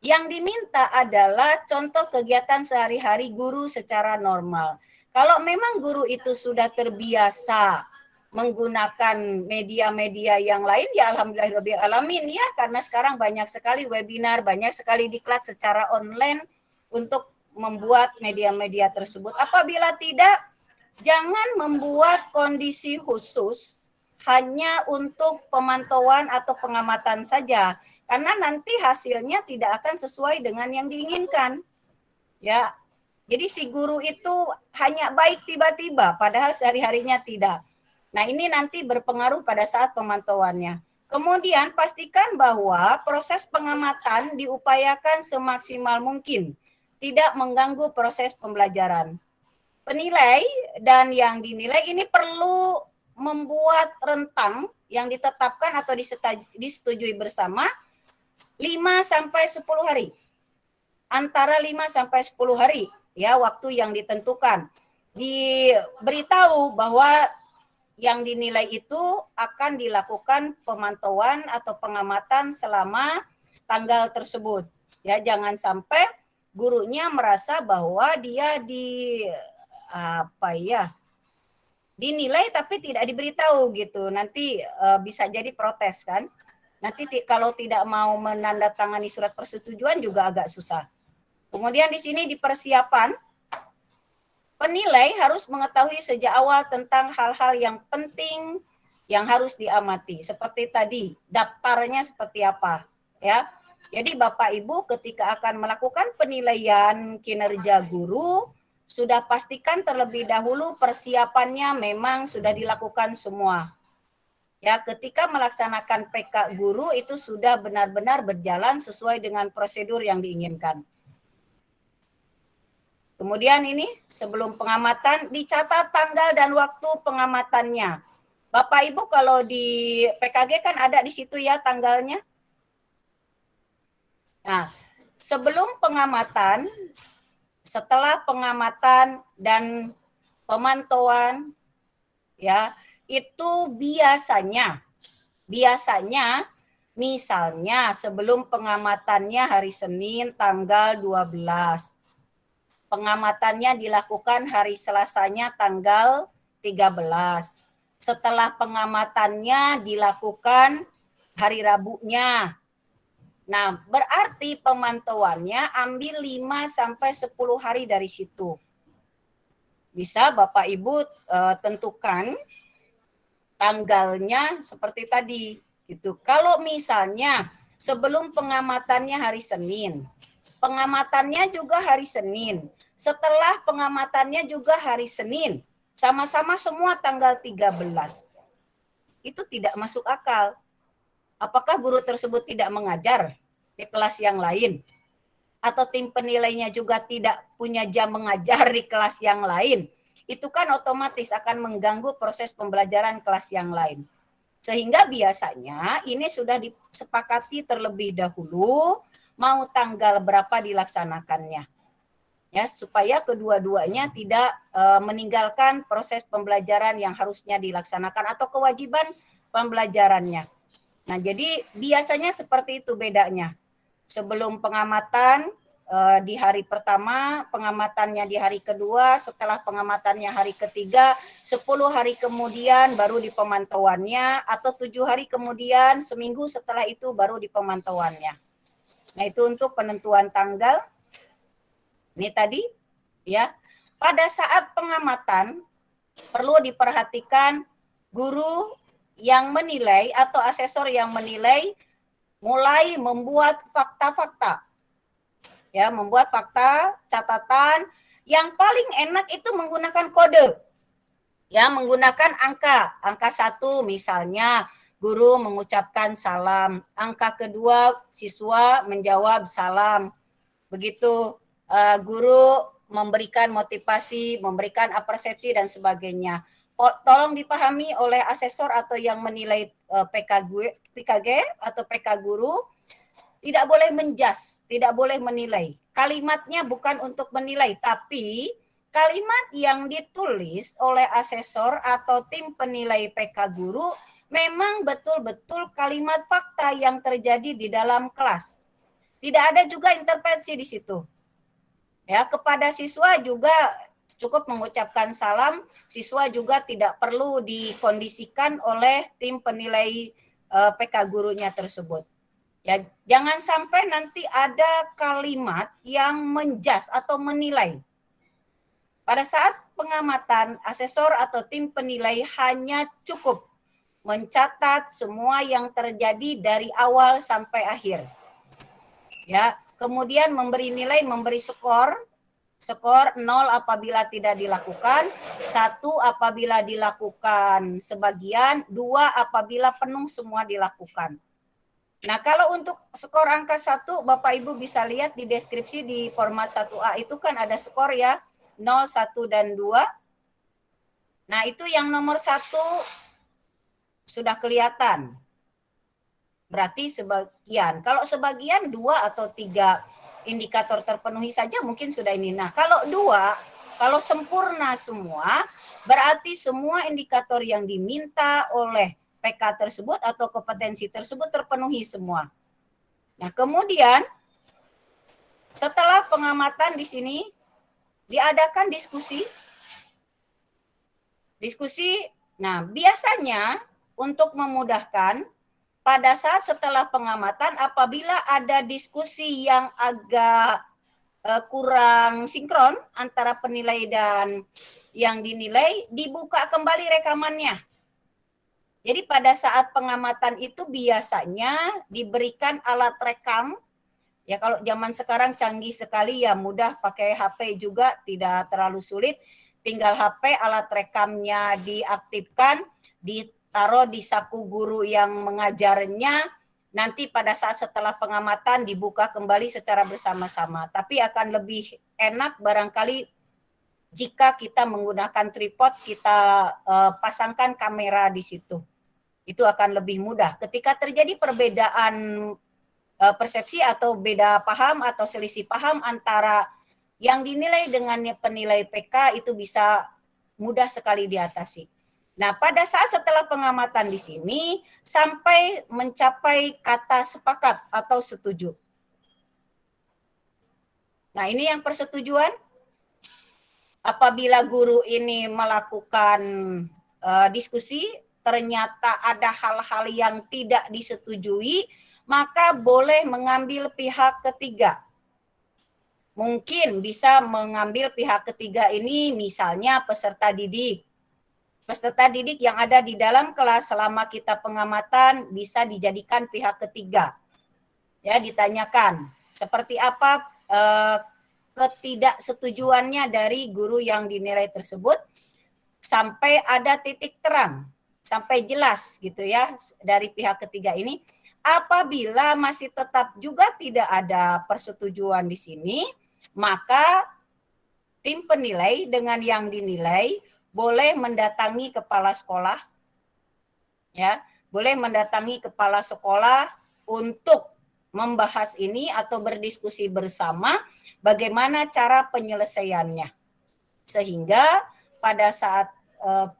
Yang diminta adalah contoh kegiatan sehari-hari guru secara normal. Kalau memang guru itu sudah terbiasa menggunakan media-media yang lain, ya alhamdulillahirrahmanirrahim ya, karena sekarang banyak sekali webinar, banyak sekali diklat secara online untuk membuat media-media tersebut. Apabila tidak, jangan membuat kondisi khusus hanya untuk pemantauan atau pengamatan saja. Karena nanti hasilnya tidak akan sesuai dengan yang diinginkan. Ya. Jadi si guru itu hanya baik tiba-tiba padahal sehari-harinya tidak. Nah, ini nanti berpengaruh pada saat pemantauannya. Kemudian pastikan bahwa proses pengamatan diupayakan semaksimal mungkin, tidak mengganggu proses pembelajaran. Penilai dan yang dinilai ini perlu membuat rentang yang ditetapkan atau disetujui bersama 5-10 hari. Antara 5-10 hari ya waktu yang ditentukan. diberitahu bahwa yang dinilai itu akan dilakukan pemantauan atau pengamatan selama tanggal tersebut. Ya, jangan sampai gurunya merasa bahwa dia dinilai tapi tidak diberitahu gitu. Nanti bisa jadi protes kan. Nanti kalau tidak mau menandatangani surat persetujuan juga agak susah. Kemudian di sini di persiapan, penilai harus mengetahui sejak awal tentang hal-hal yang penting yang harus diamati. Seperti tadi, daftarnya seperti apa, ya. Jadi Bapak Ibu ketika akan melakukan penilaian kinerja guru, sudah pastikan terlebih dahulu persiapannya memang sudah dilakukan semua. Ya, ketika melaksanakan PK guru itu sudah benar-benar berjalan sesuai dengan prosedur yang diinginkan. Kemudian ini sebelum pengamatan dicatat tanggal dan waktu pengamatannya. Bapak Ibu kalau di PKG kan ada di situ ya tanggalnya. Nah, sebelum pengamatan, setelah pengamatan dan pemantauan ya, itu biasanya misalnya sebelum pengamatannya hari Senin tanggal 12. Pengamatannya dilakukan hari Selasanya tanggal 13. Setelah pengamatannya dilakukan hari Rabunya. Nah, berarti pemantauannya ambil 5 sampai 10 hari dari situ. Bisa Bapak Ibu tentukan tanggalnya seperti tadi gitu. Kalau misalnya sebelum pengamatannya hari Senin, pengamatannya juga hari Senin. Setelah pengamatannya juga hari Senin. Sama-sama semua tanggal 13. Itu tidak masuk akal. Apakah guru tersebut tidak mengajar di kelas yang lain? Atau tim penilainya juga tidak punya jam mengajar di kelas yang lain? Itu kan otomatis akan mengganggu proses pembelajaran kelas yang lain. Sehingga biasanya ini sudah disepakati terlebih dahulu mau tanggal berapa dilaksanakannya. Ya, supaya kedua-duanya tidak meninggalkan proses pembelajaran yang harusnya dilaksanakan atau kewajiban pembelajarannya. Nah, jadi biasanya seperti itu bedanya. Sebelum pengamatan di hari pertama, pengamatannya di hari kedua, setelah pengamatannya hari ketiga, 10 hari kemudian baru di pemantauannya, atau 7 hari kemudian, seminggu setelah itu baru di pemantauannya. Nah, itu untuk penentuan tanggal. Ini tadi ya. Pada saat pengamatan perlu diperhatikan guru yang menilai atau asesor yang menilai mulai membuat fakta-fakta. Ya, membuat fakta, catatan. Yang paling enak itu menggunakan kode. Ya, menggunakan angka. Angka 1 misalnya guru mengucapkan salam. Angka kedua siswa menjawab salam. Begitu guru memberikan motivasi, memberikan persepsi dan sebagainya. Tolong dipahami oleh asesor atau yang menilai PKG atau PK guru, tidak boleh menjas, tidak boleh menilai. Kalimatnya bukan untuk menilai, tapi kalimat yang ditulis oleh asesor atau tim penilai PK guru memang betul-betul kalimat fakta yang terjadi di dalam kelas. Tidak ada juga intervensi di situ. Ya, kepada siswa juga cukup mengucapkan salam, siswa juga tidak perlu dikondisikan oleh tim penilai PK gurunya tersebut. Ya, jangan sampai nanti ada kalimat yang menjas atau menilai. Pada saat pengamatan, asesor atau tim penilai hanya cukup mencatat semua yang terjadi dari awal sampai akhir. Ya, kemudian memberi nilai, memberi skor 0 apabila tidak dilakukan, 1 apabila dilakukan sebagian, 2 apabila penuh semua dilakukan. Nah, kalau untuk skor angka 1, Bapak Ibu bisa lihat di deskripsi di format 1A itu kan ada skor ya, 0, 1, dan 2. Nah, itu yang nomor 1 sudah kelihatan. Berarti sebagian. Kalau sebagian 2 atau 3 indikator terpenuhi saja mungkin sudah ini. Nah, kalau 2 Kalau sempurna semua, berarti semua indikator yang diminta oleh PK tersebut atau kompetensi tersebut terpenuhi semua. Nah, kemudian setelah pengamatan di sini diadakan diskusi. Nah, biasanya untuk memudahkan pada saat setelah pengamatan apabila ada diskusi yang agak kurang sinkron antara penilai dan yang dinilai, dibuka kembali rekamannya. Jadi pada saat pengamatan itu biasanya diberikan alat rekam. Ya kalau zaman sekarang canggih sekali ya, mudah pakai HP juga, tidak terlalu sulit. Tinggal HP, alat rekamnya diaktifkan, ditaruh di saku guru yang mengajarnya. Nanti pada saat setelah pengamatan dibuka kembali secara bersama-sama. Tapi akan lebih enak barangkali jika kita menggunakan tripod, kita pasangkan kamera di situ. Itu akan lebih mudah. Ketika terjadi perbedaan persepsi atau beda paham atau selisih paham antara yang dinilai dengan penilai PK, itu bisa mudah sekali diatasi. Nah, pada saat setelah pengamatan di sini sampai mencapai kata sepakat atau setuju. Nah, ini yang persetujuan. Apabila guru ini melakukan diskusi, ternyata ada hal-hal yang tidak disetujui, maka boleh mengambil pihak ketiga. Mungkin bisa mengambil pihak ketiga ini misalnya peserta didik. Peserta didik yang ada di dalam kelas selama kita pengamatan bisa dijadikan pihak ketiga. Ya, ditanyakan seperti apa ketidaksetujuannya dari guru yang dinilai tersebut sampai ada titik terang, sampai jelas gitu ya dari pihak ketiga ini. Apabila masih tetap juga tidak ada persetujuan di sini, maka tim penilai dengan yang dinilai boleh mendatangi kepala sekolah, ya, boleh mendatangi kepala sekolah untuk membahas ini atau berdiskusi bersama bagaimana cara penyelesaiannya. Sehingga pada saat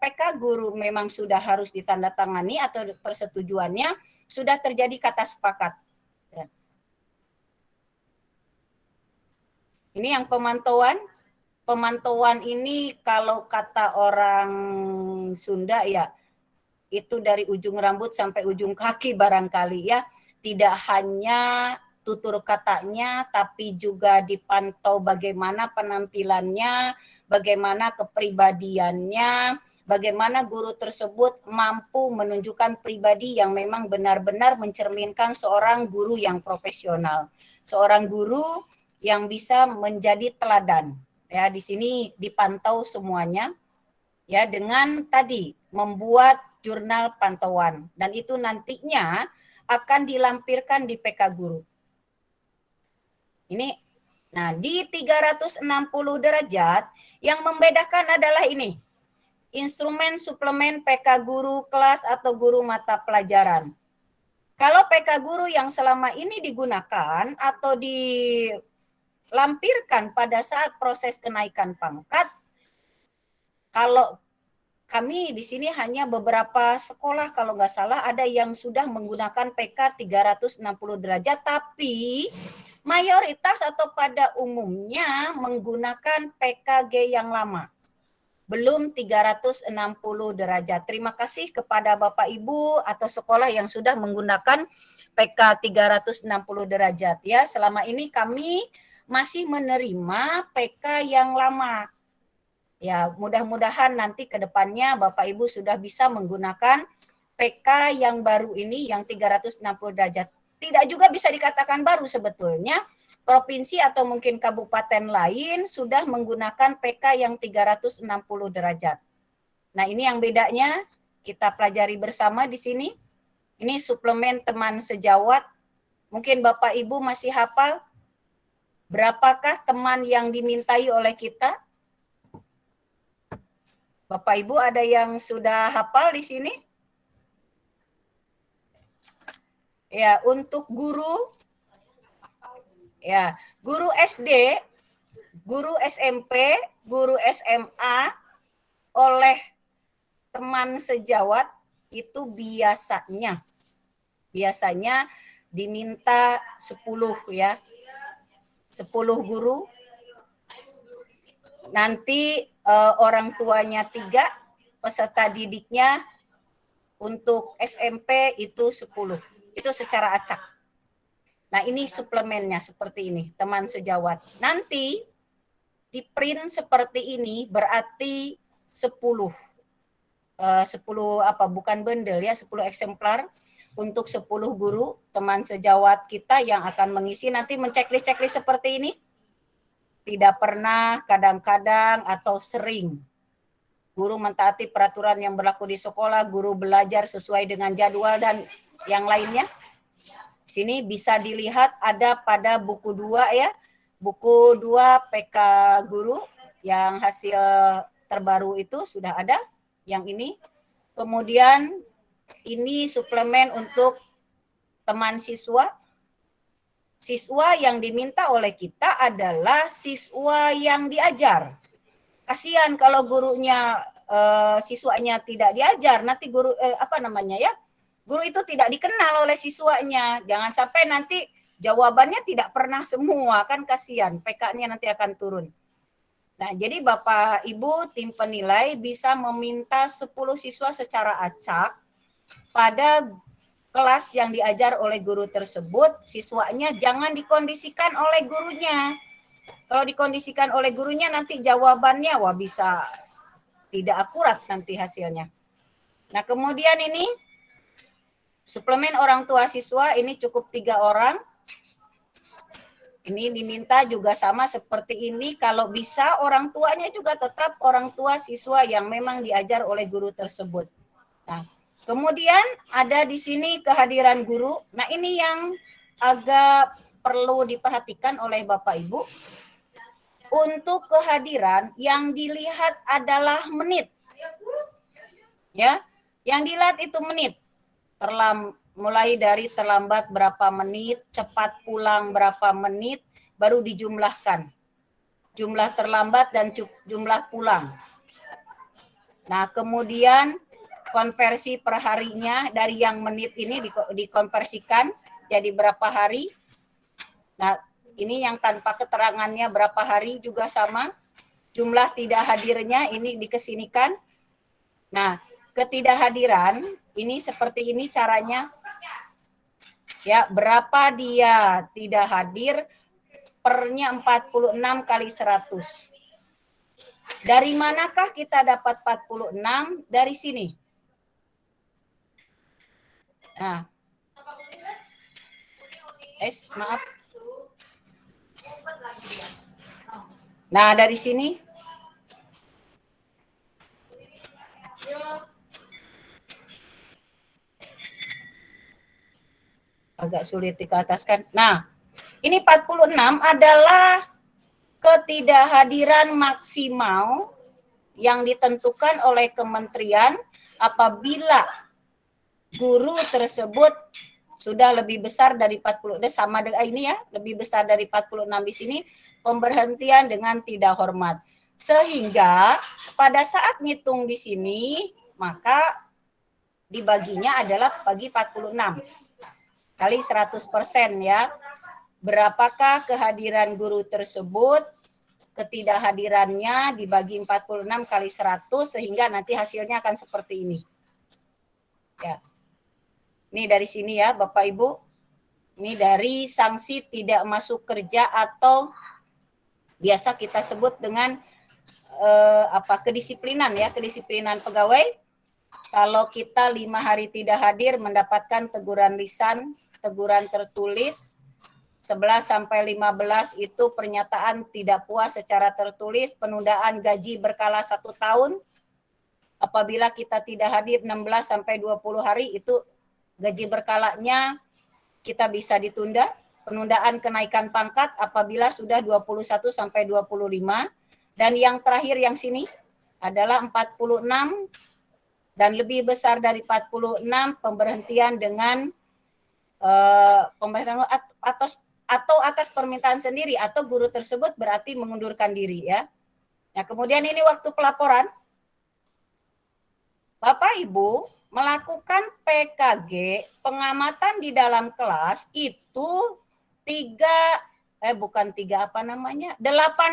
PK guru memang sudah harus ditandatangani atau persetujuannya, sudah terjadi kata sepakat. Ya. Ini yang pemantauan. Pemantauan ini kalau kata orang Sunda ya, itu dari ujung rambut sampai ujung kaki barangkali ya. Tidak hanya tutur katanya, tapi juga dipantau bagaimana penampilannya, bagaimana kepribadiannya, bagaimana guru tersebut mampu menunjukkan pribadi yang memang benar-benar mencerminkan seorang guru yang profesional, seorang guru yang bisa menjadi teladan. Ya, di sini dipantau semuanya ya dengan tadi membuat jurnal pantauan, dan itu nantinya akan dilampirkan di PK guru. Ini, nah di 360 derajat yang membedakan adalah ini. Instrumen suplemen PK guru kelas atau guru mata pelajaran. Kalau PK guru yang selama ini digunakan atau dilampirkan pada saat proses kenaikan pangkat, kalau kami di sini hanya beberapa sekolah kalau nggak salah ada yang sudah menggunakan PK 360 derajat, tapi mayoritas atau pada umumnya menggunakan PKG yang lama. Belum 360 derajat. Terima kasih kepada Bapak Ibu atau sekolah yang sudah menggunakan PK 360 derajat ya. Selama ini kami masih menerima PK yang lama. Ya, mudah-mudahan nanti ke depannya Bapak Ibu sudah bisa menggunakan PK yang baru ini yang 360 derajat. Tidak juga bisa dikatakan baru sebetulnya. Provinsi atau mungkin kabupaten lain sudah menggunakan PK yang 360 derajat. Nah, ini yang bedanya kita pelajari bersama di sini. Ini suplemen teman sejawat. Mungkin Bapak Ibu masih hafal berapakah teman yang dimintai oleh kita? Bapak Ibu ada yang sudah hafal di sini? Ya, untuk guru, ya, guru SD guru SMP, guru SMA oleh teman sejawat itu biasanya diminta 10 ya. 10 guru. Nanti orang tuanya 3, peserta didiknya untuk SMP itu 10. Itu secara acak. Nah, ini suplemennya seperti ini, teman sejawat. Nanti di print seperti ini berarti 10 bukan bundle ya, 10 eksemplar untuk 10 guru teman sejawat kita yang akan mengisi nanti menceklis-ceklis seperti ini. Tidak pernah, kadang-kadang atau sering. Guru mentaati peraturan yang berlaku di sekolah, guru belajar sesuai dengan jadwal dan yang lainnya. Sini bisa dilihat ada pada buku 2 ya. Buku 2 PK Guru yang hasil terbaru itu sudah ada. Yang ini. Kemudian ini suplemen untuk teman siswa. Siswa yang diminta oleh kita adalah siswa yang diajar. Kasihan kalau gurunya siswanya tidak diajar, nanti guru guru itu tidak dikenal oleh siswanya. Jangan sampai nanti jawabannya tidak pernah semua, kan kasihan, PK-nya nanti akan turun. Nah, jadi Bapak Ibu tim penilai bisa meminta 10 siswa secara acak pada kelas yang diajar oleh guru tersebut. Siswanya jangan dikondisikan oleh gurunya. Kalau dikondisikan oleh gurunya nanti jawabannya bisa tidak akurat nanti hasilnya. Nah, kemudian ini suplemen orang tua siswa ini cukup 3 orang. Ini diminta juga sama seperti ini, kalau bisa orang tuanya juga tetap orang tua siswa yang memang diajar oleh guru tersebut. Nah, kemudian ada di sini kehadiran guru. Nah, ini yang agak perlu diperhatikan oleh Bapak Ibu. Untuk kehadiran yang dilihat adalah menit. Ya, yang dilihat itu menit. Mulai dari terlambat berapa menit, cepat pulang berapa menit, baru dijumlahkan. Jumlah terlambat dan jumlah pulang. Nah, kemudian konversi per harinya dari yang menit ini dikonversikan jadi berapa hari. Nah, ini yang tanpa keterangannya berapa hari juga sama. Jumlah tidak hadirnya ini dikesinikan. Nah, ketidakhadiran ini seperti ini caranya. Ya, berapa dia tidak hadir pernya 46 kali 100. Dari manakah kita dapat 46? Dari sini. Nah. Maaf. Nah, dari sini. Agak sulit dikataskan. Nah, ini 46 adalah ketidakhadiran maksimal yang ditentukan oleh kementerian apabila guru tersebut sudah lebih besar dari 40, sama dengan ini ya, lebih besar dari 46 di sini, pemberhentian dengan tidak hormat. Sehingga pada saat ngitung di sini, maka dibaginya adalah bagi 46 kali 100% ya. Berapakah kehadiran guru tersebut? Ketidakhadirannya dibagi 46 kali 100 sehingga nanti hasilnya akan seperti ini. Ya. Ini dari sini ya Bapak Ibu. Ini dari sanksi tidak masuk kerja atau biasa kita sebut dengan kedisiplinan ya, kedisiplinan pegawai. Kalau kita 5 hari tidak hadir mendapatkan teguran lisan, teguran tertulis. 11 sampai 15 itu pernyataan tidak puas secara tertulis, penundaan gaji berkala 1 tahun. Apabila kita tidak hadir 16 sampai 20 hari itu gaji berkalanya kita bisa ditunda. Penundaan kenaikan pangkat apabila sudah 21 sampai 25. Dan yang terakhir yang sini adalah 46 dan lebih besar dari 46 pemberhentian dengan pemberhentian atau atas permintaan sendiri atau guru tersebut berarti mengundurkan diri ya. Nah, kemudian ini waktu pelaporan. Bapak Ibu melakukan PKG pengamatan di dalam kelas itu 8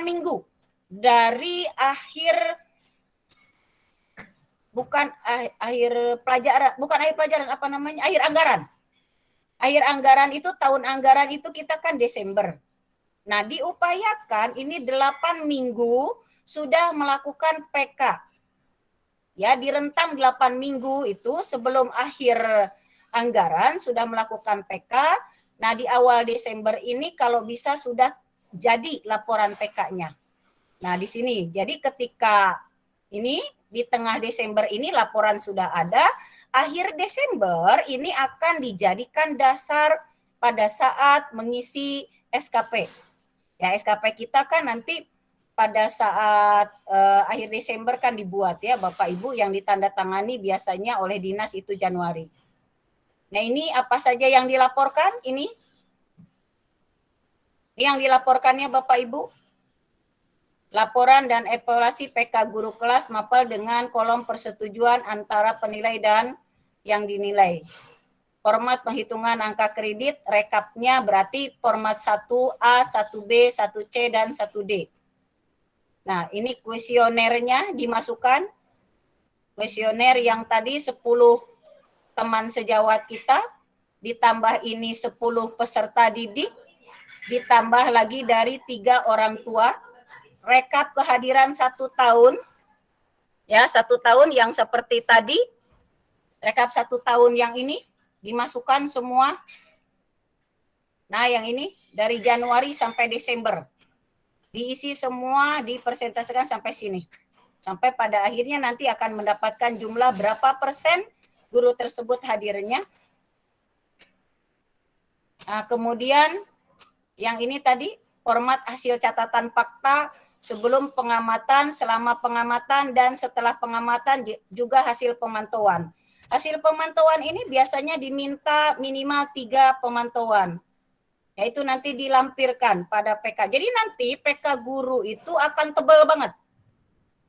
minggu dari akhir akhir anggaran. Akhir anggaran itu, tahun anggaran itu kita kan Desember. Nah, diupayakan ini 8 minggu sudah melakukan PK. Ya, di rentang 8 minggu itu sebelum akhir anggaran sudah melakukan PK. Nah, di awal Desember ini kalau bisa sudah jadi laporan PK-nya. Nah, di sini. Jadi ketika ini di tengah Desember ini laporan sudah ada, akhir Desember ini akan dijadikan dasar pada saat mengisi SKP. Ya, SKP kita kan nanti pada saat akhir Desember kan dibuat ya Bapak Ibu, yang ditandatangani biasanya oleh dinas itu Januari. Nah, ini apa saja yang dilaporkan ini? Yang dilaporkannya Bapak Ibu? Laporan dan evaluasi PK guru kelas mapel dengan kolom persetujuan antara penilai dan yang dinilai. Format penghitungan angka kredit, rekapnya berarti format 1A, 1B, 1C, dan 1D. Nah, ini kuesionernya dimasukkan. Kuesioner yang tadi 10 teman sejawat kita, ditambah ini 10 peserta didik, ditambah lagi dari 3 orang tua, rekap kehadiran 1 tahun, ya 1 tahun yang seperti tadi, rekap 1 tahun yang ini dimasukkan semua. Nah, yang ini dari Januari sampai Desember. Diisi semua, dipersentasekan sampai sini. Sampai pada akhirnya nanti akan mendapatkan jumlah berapa persen guru tersebut hadirnya. Nah, kemudian yang ini tadi format hasil catatan fakta sebelum pengamatan, selama pengamatan, dan setelah pengamatan juga hasil pemantauan. Hasil pemantauan ini biasanya diminta minimal 3 pemantauan. Yaitu nanti dilampirkan pada PK. Jadi nanti PK guru itu akan tebal banget.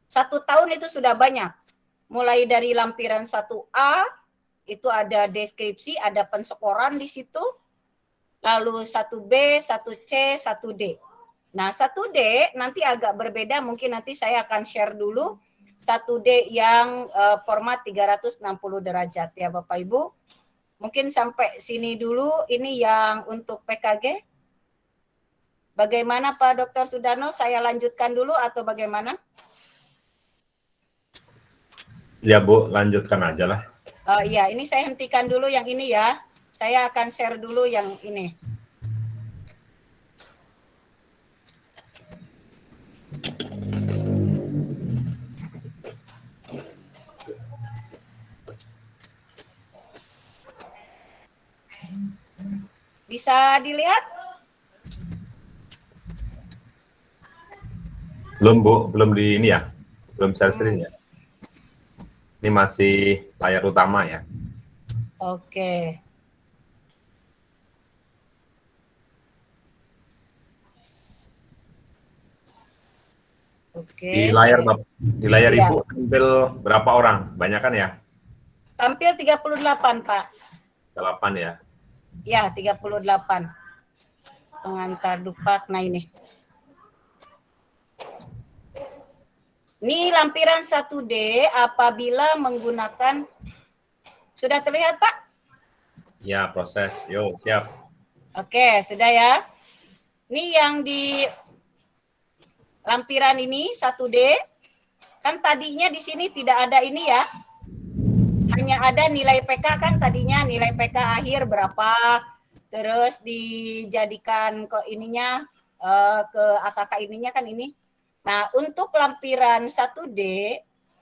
1 tahun itu sudah banyak. Mulai dari lampiran 1A, itu ada deskripsi, ada penskoran di situ. Lalu 1B, 1C, 1D. Nah, 1D nanti agak berbeda, mungkin nanti saya akan share dulu 1D yang format 360 derajat ya Bapak Ibu. Mungkin sampai sini dulu, ini yang untuk PKG. Bagaimana Pak Dr. Sudarno, saya lanjutkan dulu atau bagaimana? Ya Bu, lanjutkan aja lah. Iya, ini saya hentikan dulu yang ini ya. Saya akan share dulu yang ini. Bisa dilihat? Belum Bu, belum di ini ya, belum share screen ya. Ini masih layar utama ya. Oke. Oke. Di layar Iya. Ibu tampil berapa orang? Banyak kan ya? Tampil 38 Pak. 8 ya. Ya, 38. Pengantar dupak. Nah ini. Ini lampiran 1D apabila menggunakan, sudah terlihat Pak? Ya, proses. Yo, siap. Oke, sudah ya. Ini yang di lampiran ini 1D. Kan tadinya di sini tidak ada ini ya. Hanya ada nilai PK kan tadinya, nilai PK akhir berapa, terus dijadikan ke ininya, ke AKK ininya kan ini. Nah, untuk lampiran 1D,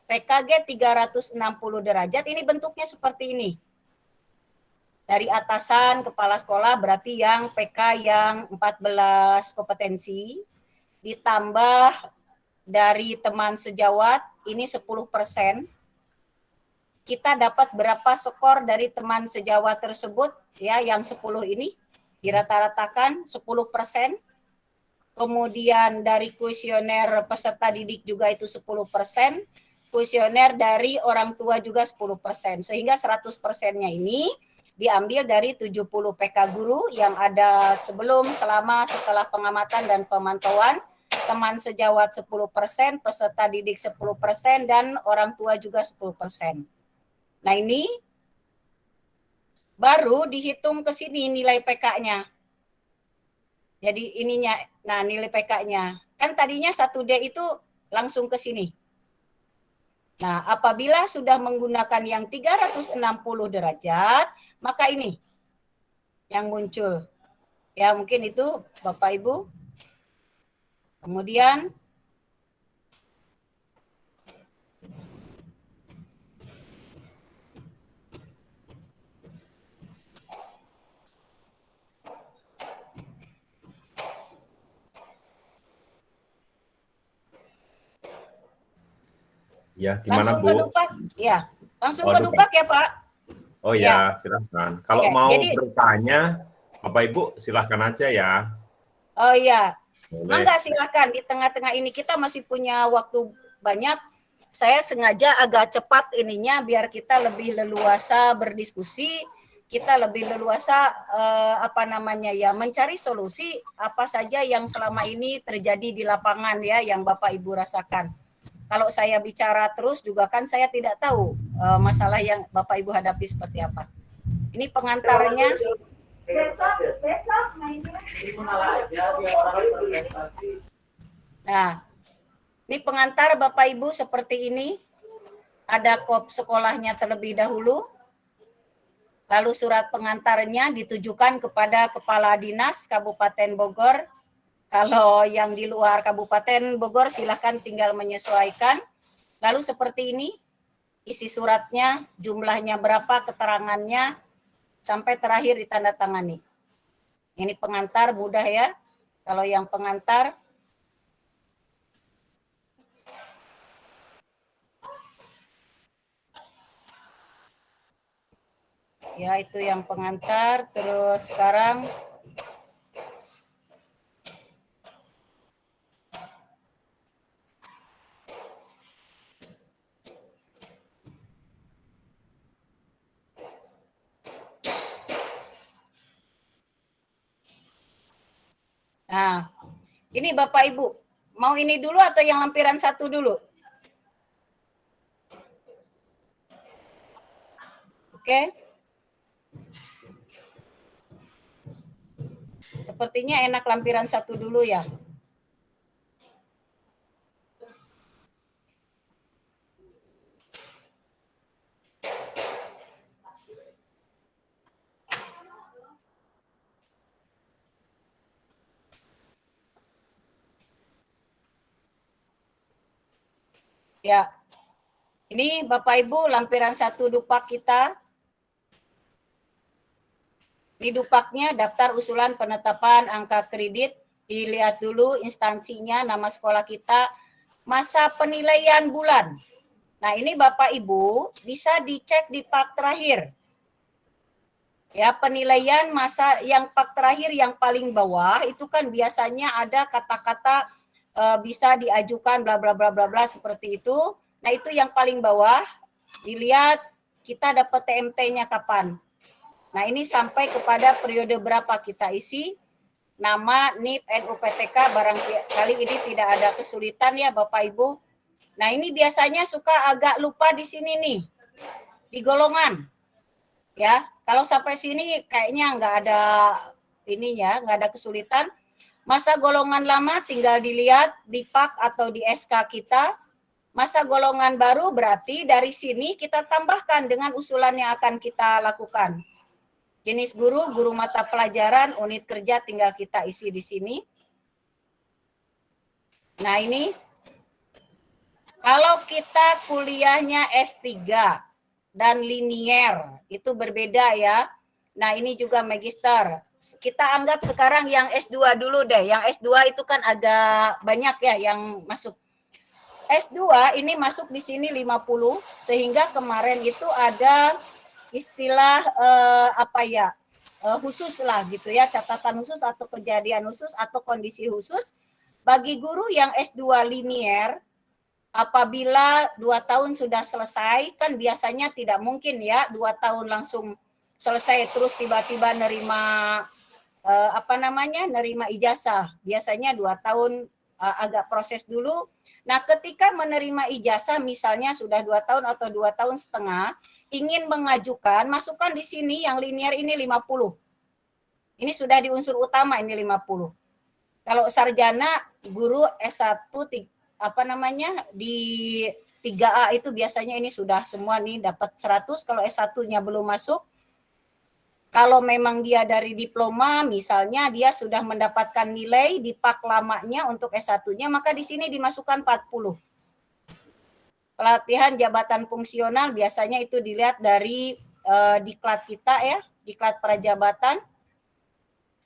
PKG 360 derajat, ini bentuknya seperti ini. Dari atasan kepala sekolah berarti yang PK yang 14 kompetensi, ditambah dari teman sejawat, ini 10%. Kita dapat berapa skor dari teman sejawat tersebut, ya yang 10 ini, dirata-ratakan 10%. Kemudian dari kuesioner peserta didik juga itu 10%, kuesioner dari orang tua juga 10%, sehingga 100%-nya ini diambil dari 70 PK guru yang ada sebelum, selama, setelah pengamatan dan pemantauan, teman sejawat 10%, peserta didik 10%, dan orang tua juga 10%. Nah ini baru dihitung ke sini nilai PK-nya. Jadi ininya, nah nilai PK-nya. Kan tadinya 1D itu langsung ke sini. Nah, apabila sudah menggunakan yang 360 derajat, maka ini yang muncul. Ya, mungkin itu Bapak Ibu. Kemudian Ya, gimana langsung Bu? ke Dupak. Ya, langsung Oh, ke Dupak ya, Pak. Oh ya, silahkan. Kalau Ya, mau jadi- bertanya, Bapak Ibu silahkan aja ya. Oh iya, Boleh. mangga silakan. Di tengah-tengah ini kita masih punya waktu banyak. Saya sengaja agak cepat ininya biar kita lebih leluasa berdiskusi, kita lebih leluasa mencari solusi apa saja yang selama ini terjadi di lapangan ya, yang Bapak Ibu rasakan. Kalau saya bicara terus juga kan saya tidak tahu masalah yang Bapak Ibu hadapi seperti apa. Ini pengantarnya. Nah, ini pengantar Bapak Ibu seperti ini. Ada kop sekolahnya terlebih dahulu. Lalu surat pengantarnya ditujukan kepada Kepala Dinas Kabupaten Bogor. Kalau yang di luar Kabupaten Bogor silahkan tinggal menyesuaikan. Lalu seperti ini, isi suratnya, jumlahnya berapa, keterangannya, sampai terakhir ditandatangani. Ini pengantar mudah ya. Kalau yang pengantar, ya itu yang pengantar. Terus sekarang nah, ini Bapak Ibu, mau ini dulu atau yang lampiran 1 dulu? Oke. Sepertinya enak lampiran 1 dulu ya. Ya, ini Bapak Ibu lampiran 1 Dupak kita. Ini Dupaknya daftar usulan penetapan angka kredit. Dilihat dulu instansinya, nama sekolah kita, masa penilaian bulan. Nah ini Bapak Ibu bisa dicek di pak terakhir. Ya, penilaian masa yang pak terakhir yang paling bawah itu kan biasanya ada kata-kata bisa diajukan bla bla bla bla bla seperti itu. Nah, itu yang paling bawah. Dilihat kita dapat TMT-nya kapan. Nah, ini sampai kepada periode berapa kita isi. Nama, NIP, NUPTK, barangkali ini tidak ada kesulitan ya Bapak Ibu. Nah, ini biasanya suka agak lupa di sini nih. Di golongan. Ya, kalau sampai sini kayaknya nggak ada ininya, nggak ada kesulitan. Masa golongan lama tinggal dilihat di PAK atau di SK kita. Masa golongan baru berarti dari sini kita tambahkan dengan usulan yang akan kita lakukan. Jenis guru, guru mata pelajaran, unit kerja tinggal kita isi di sini. Nah ini, kalau kita kuliahnya S3 dan linier, itu berbeda ya. Nah ini juga magister. Kita anggap sekarang yang S2 dulu deh. Yang S2 itu kan agak banyak ya yang masuk. S2 ini masuk di sini 50, sehingga kemarin itu ada istilah khusus lah gitu ya, catatan khusus atau kejadian khusus atau kondisi khusus bagi guru yang S2 linier. Apabila 2 tahun sudah selesai, kan biasanya tidak mungkin ya 2 tahun langsung selesai terus tiba-tiba nerima nerima ijazah. Biasanya 2 tahun agak proses dulu. Nah, ketika menerima ijazah misalnya sudah 2 tahun atau 2 tahun setengah, ingin mengajukan, masukkan di sini yang linier ini 50. Ini sudah di unsur utama ini 50. Kalau sarjana guru S1 di 3A itu biasanya ini sudah semua nih dapat 100, kalau S1-nya belum masuk. Kalau memang dia dari diploma, misalnya dia sudah mendapatkan nilai di pak lamanya untuk S1-nya, maka di sini dimasukkan 40. Pelatihan jabatan fungsional biasanya itu dilihat dari diklat kita ya, diklat prajabatan.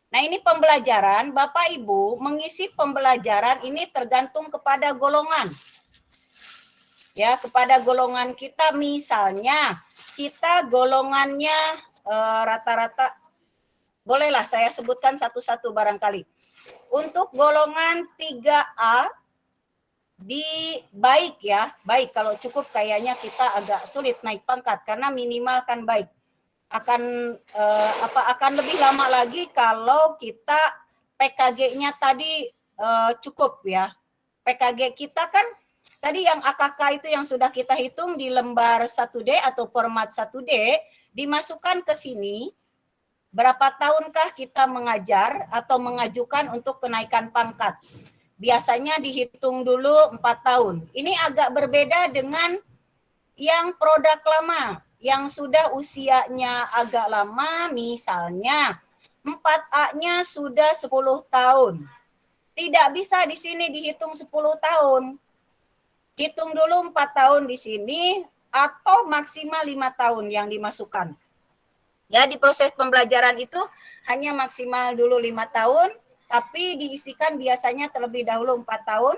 Nah, ini pembelajaran, Bapak Ibu mengisi pembelajaran ini tergantung kepada golongan. Ya, kepada golongan kita, misalnya kita golongannya rata-rata, bolehlah saya sebutkan satu-satu barangkali. Untuk golongan 3A di baik ya, baik kalau cukup kayaknya kita agak sulit naik pangkat karena minimal kan baik. Akan lebih lama lagi kalau kita PKG-nya tadi cukup ya. PKG kita kan tadi yang AKK itu yang sudah kita hitung di lembar 1D atau format 1D dimasukkan ke sini. Berapa tahunkah kita mengajar atau mengajukan untuk kenaikan pangkat? Biasanya dihitung dulu 4 tahun. Ini agak berbeda dengan yang produk lama, yang sudah usianya agak lama, misalnya 4A-nya sudah 10 tahun. Tidak bisa di sini dihitung 10 tahun. Hitung dulu 4 tahun di sini atau maksimal 5 tahun yang dimasukkan. Ya, di proses pembelajaran itu hanya maksimal dulu 5 tahun, tapi diisikan biasanya terlebih dahulu 4 tahun.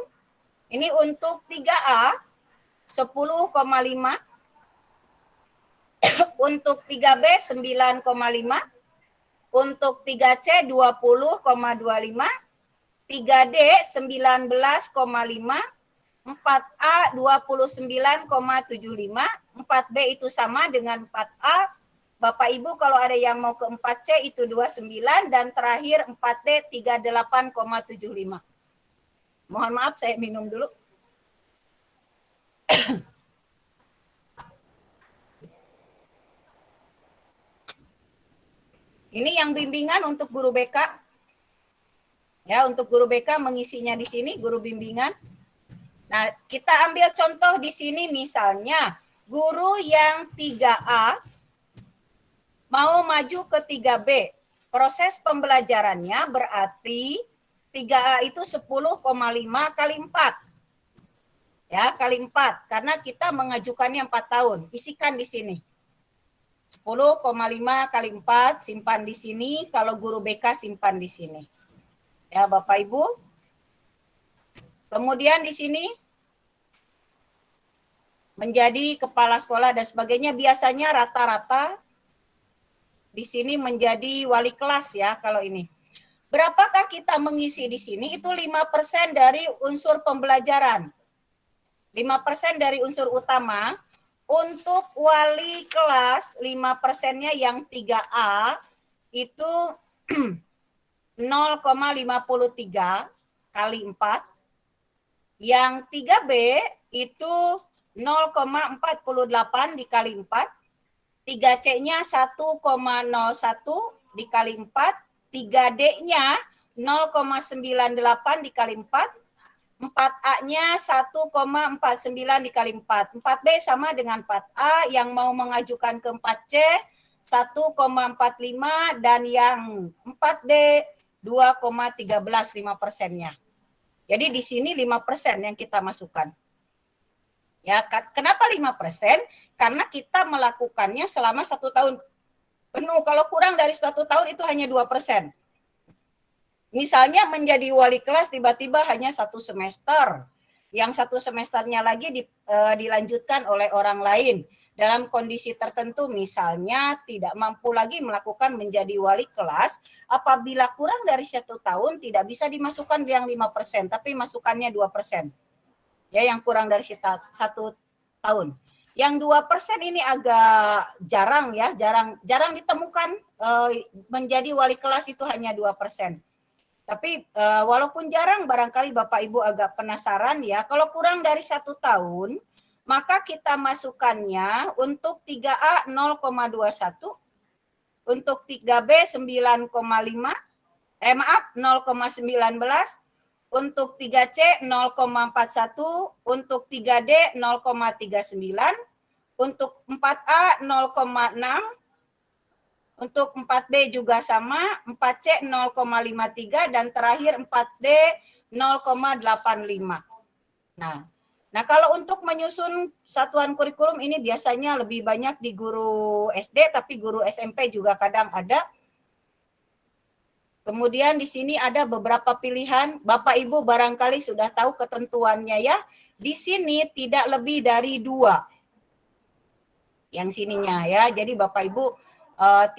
Ini untuk 3A 10,5, untuk 3B 9,5, untuk 3C 20,25, 3D 19,5, 4A 29,75, 4B itu sama dengan 4A. Bapak Ibu kalau ada yang mau ke 4C itu 29 dan terakhir 4D 38,75. Mohon maaf saya minum dulu. Ini yang bimbingan untuk guru BK. Ya, untuk guru BK mengisinya di sini, guru bimbingan. Nah, kita ambil contoh di sini misalnya, guru yang 3A mau maju ke 3B. Proses pembelajarannya berarti 3A itu 10,5 kali 4. Ya, kali 4. Karena kita mengajukannya 4 tahun. Isikan di sini. 10,5 kali 4, simpan di sini. Kalau guru BK simpan di sini. Ya, Bapak Ibu. Kemudian di sini menjadi kepala sekolah dan sebagainya. Biasanya rata-rata di sini menjadi wali kelas ya kalau ini. Berapakah kita mengisi di sini? Itu 5% dari unsur pembelajaran. 5% dari unsur utama. Untuk wali kelas 5%-nya yang 3A itu 0,53 kali 4. Yang 3B itu 0,48 dikali 4. 3C-nya 1,01 dikali 4. 3D-nya 0,98 dikali 4. 4A-nya 1,49 dikali 4. 4B sama dengan 4A, yang mau mengajukan ke 4C 1,45 dan yang 4D 2,13 5%-nya. Jadi di sini 5% yang kita masukkan. Ya, kenapa 5%? Karena kita melakukannya selama 1 tahun penuh. Kalau kurang dari 1 tahun itu hanya 2%. Misalnya menjadi wali kelas tiba-tiba hanya 1 semester. Yang 1 semesternya lagi dilanjutkan oleh orang lain. dalam kondisi tertentu, misalnya tidak mampu lagi melakukan menjadi wali kelas, apabila kurang dari 1 tahun tidak bisa dimasukkan yang 5%, tapi masukannya 2%. Ya, yang kurang dari 1 tahun. Yang 2% ini agak jarang ya, jarang ditemukan menjadi wali kelas itu hanya 2%. Tapi walaupun jarang, barangkali Bapak Ibu agak penasaran ya, kalau kurang dari 1 tahun, maka kita masukkannya untuk 3A 0,21, untuk 3B 9,5, 0,19, untuk 3C 0,41, untuk 3D 0,39, untuk 4A 0,6, untuk 4B juga sama, 4C 0,53, dan terakhir 4D 0,85. Nah, kalau untuk menyusun satuan kurikulum ini biasanya lebih banyak di guru SD, tapi guru SMP juga kadang ada. Kemudian di sini ada beberapa pilihan. Bapak Ibu barangkali sudah tahu ketentuannya ya. Di sini tidak lebih dari 2. Yang sininya ya. Jadi Bapak Ibu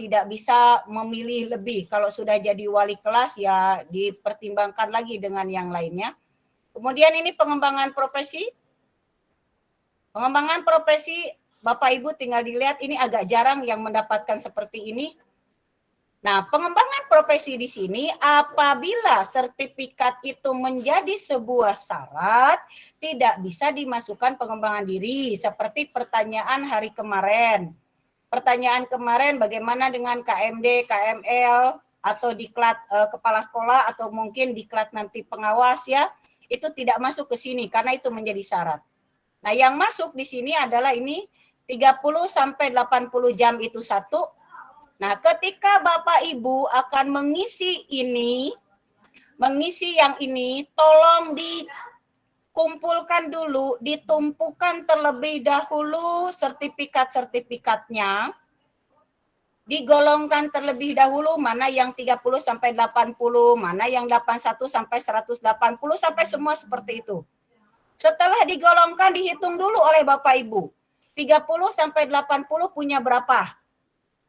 tidak bisa memilih lebih. Kalau sudah jadi wali kelas ya dipertimbangkan lagi dengan yang lainnya. Kemudian ini pengembangan profesi. Pengembangan profesi, Bapak Ibu tinggal dilihat, ini agak jarang yang mendapatkan seperti ini. Nah, pengembangan profesi di sini apabila sertifikat itu menjadi sebuah syarat, tidak bisa dimasukkan pengembangan diri. Seperti pertanyaan hari kemarin. Pertanyaan kemarin bagaimana dengan KMD, KML, atau diklat kepala sekolah, atau mungkin diklat nanti pengawas ya, itu tidak masuk ke sini karena itu menjadi syarat. Nah, yang masuk di sini adalah ini 30 sampai 80 jam itu 1. Nah, ketika Bapak Ibu akan mengisi ini, mengisi yang ini, tolong dikumpulkan dulu, ditumpukan terlebih dahulu sertifikat-sertifikatnya, digolongkan terlebih dahulu mana yang 30 sampai 80, mana yang 81 sampai 180 sampai semua seperti itu. Setelah digolongkan, dihitung dulu oleh Bapak Ibu. 30 sampai 80 punya berapa?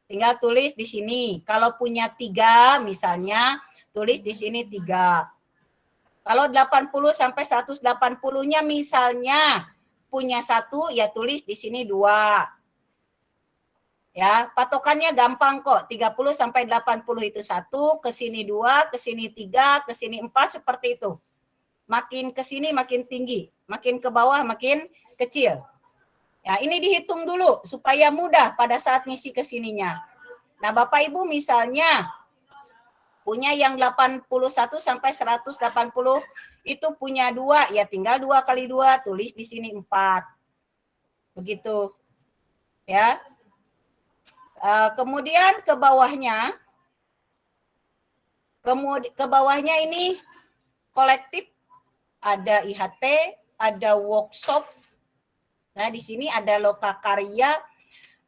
Tinggal tulis di sini. Kalau punya 3 misalnya, tulis di sini 3. Kalau 80 sampai 180-nya misalnya punya 1, ya tulis di sini 2. Ya, patokannya gampang kok. 30 sampai 80 itu 1, ke sini 2, ke sini 3, ke sini 4, seperti itu. Makin ke sini makin tinggi, makin ke bawah makin kecil. Ya, ini dihitung dulu supaya mudah pada saat ngisi ke sininya. Nah, Bapak Ibu misalnya punya yang 81 sampai 180 itu punya 2, ya tinggal 2 kali 2, tulis di sini 4. Begitu. Ya. Kemudian ke bawahnya ini kolektif, ada IHT, ada workshop. Nah, di sini ada lokakarya.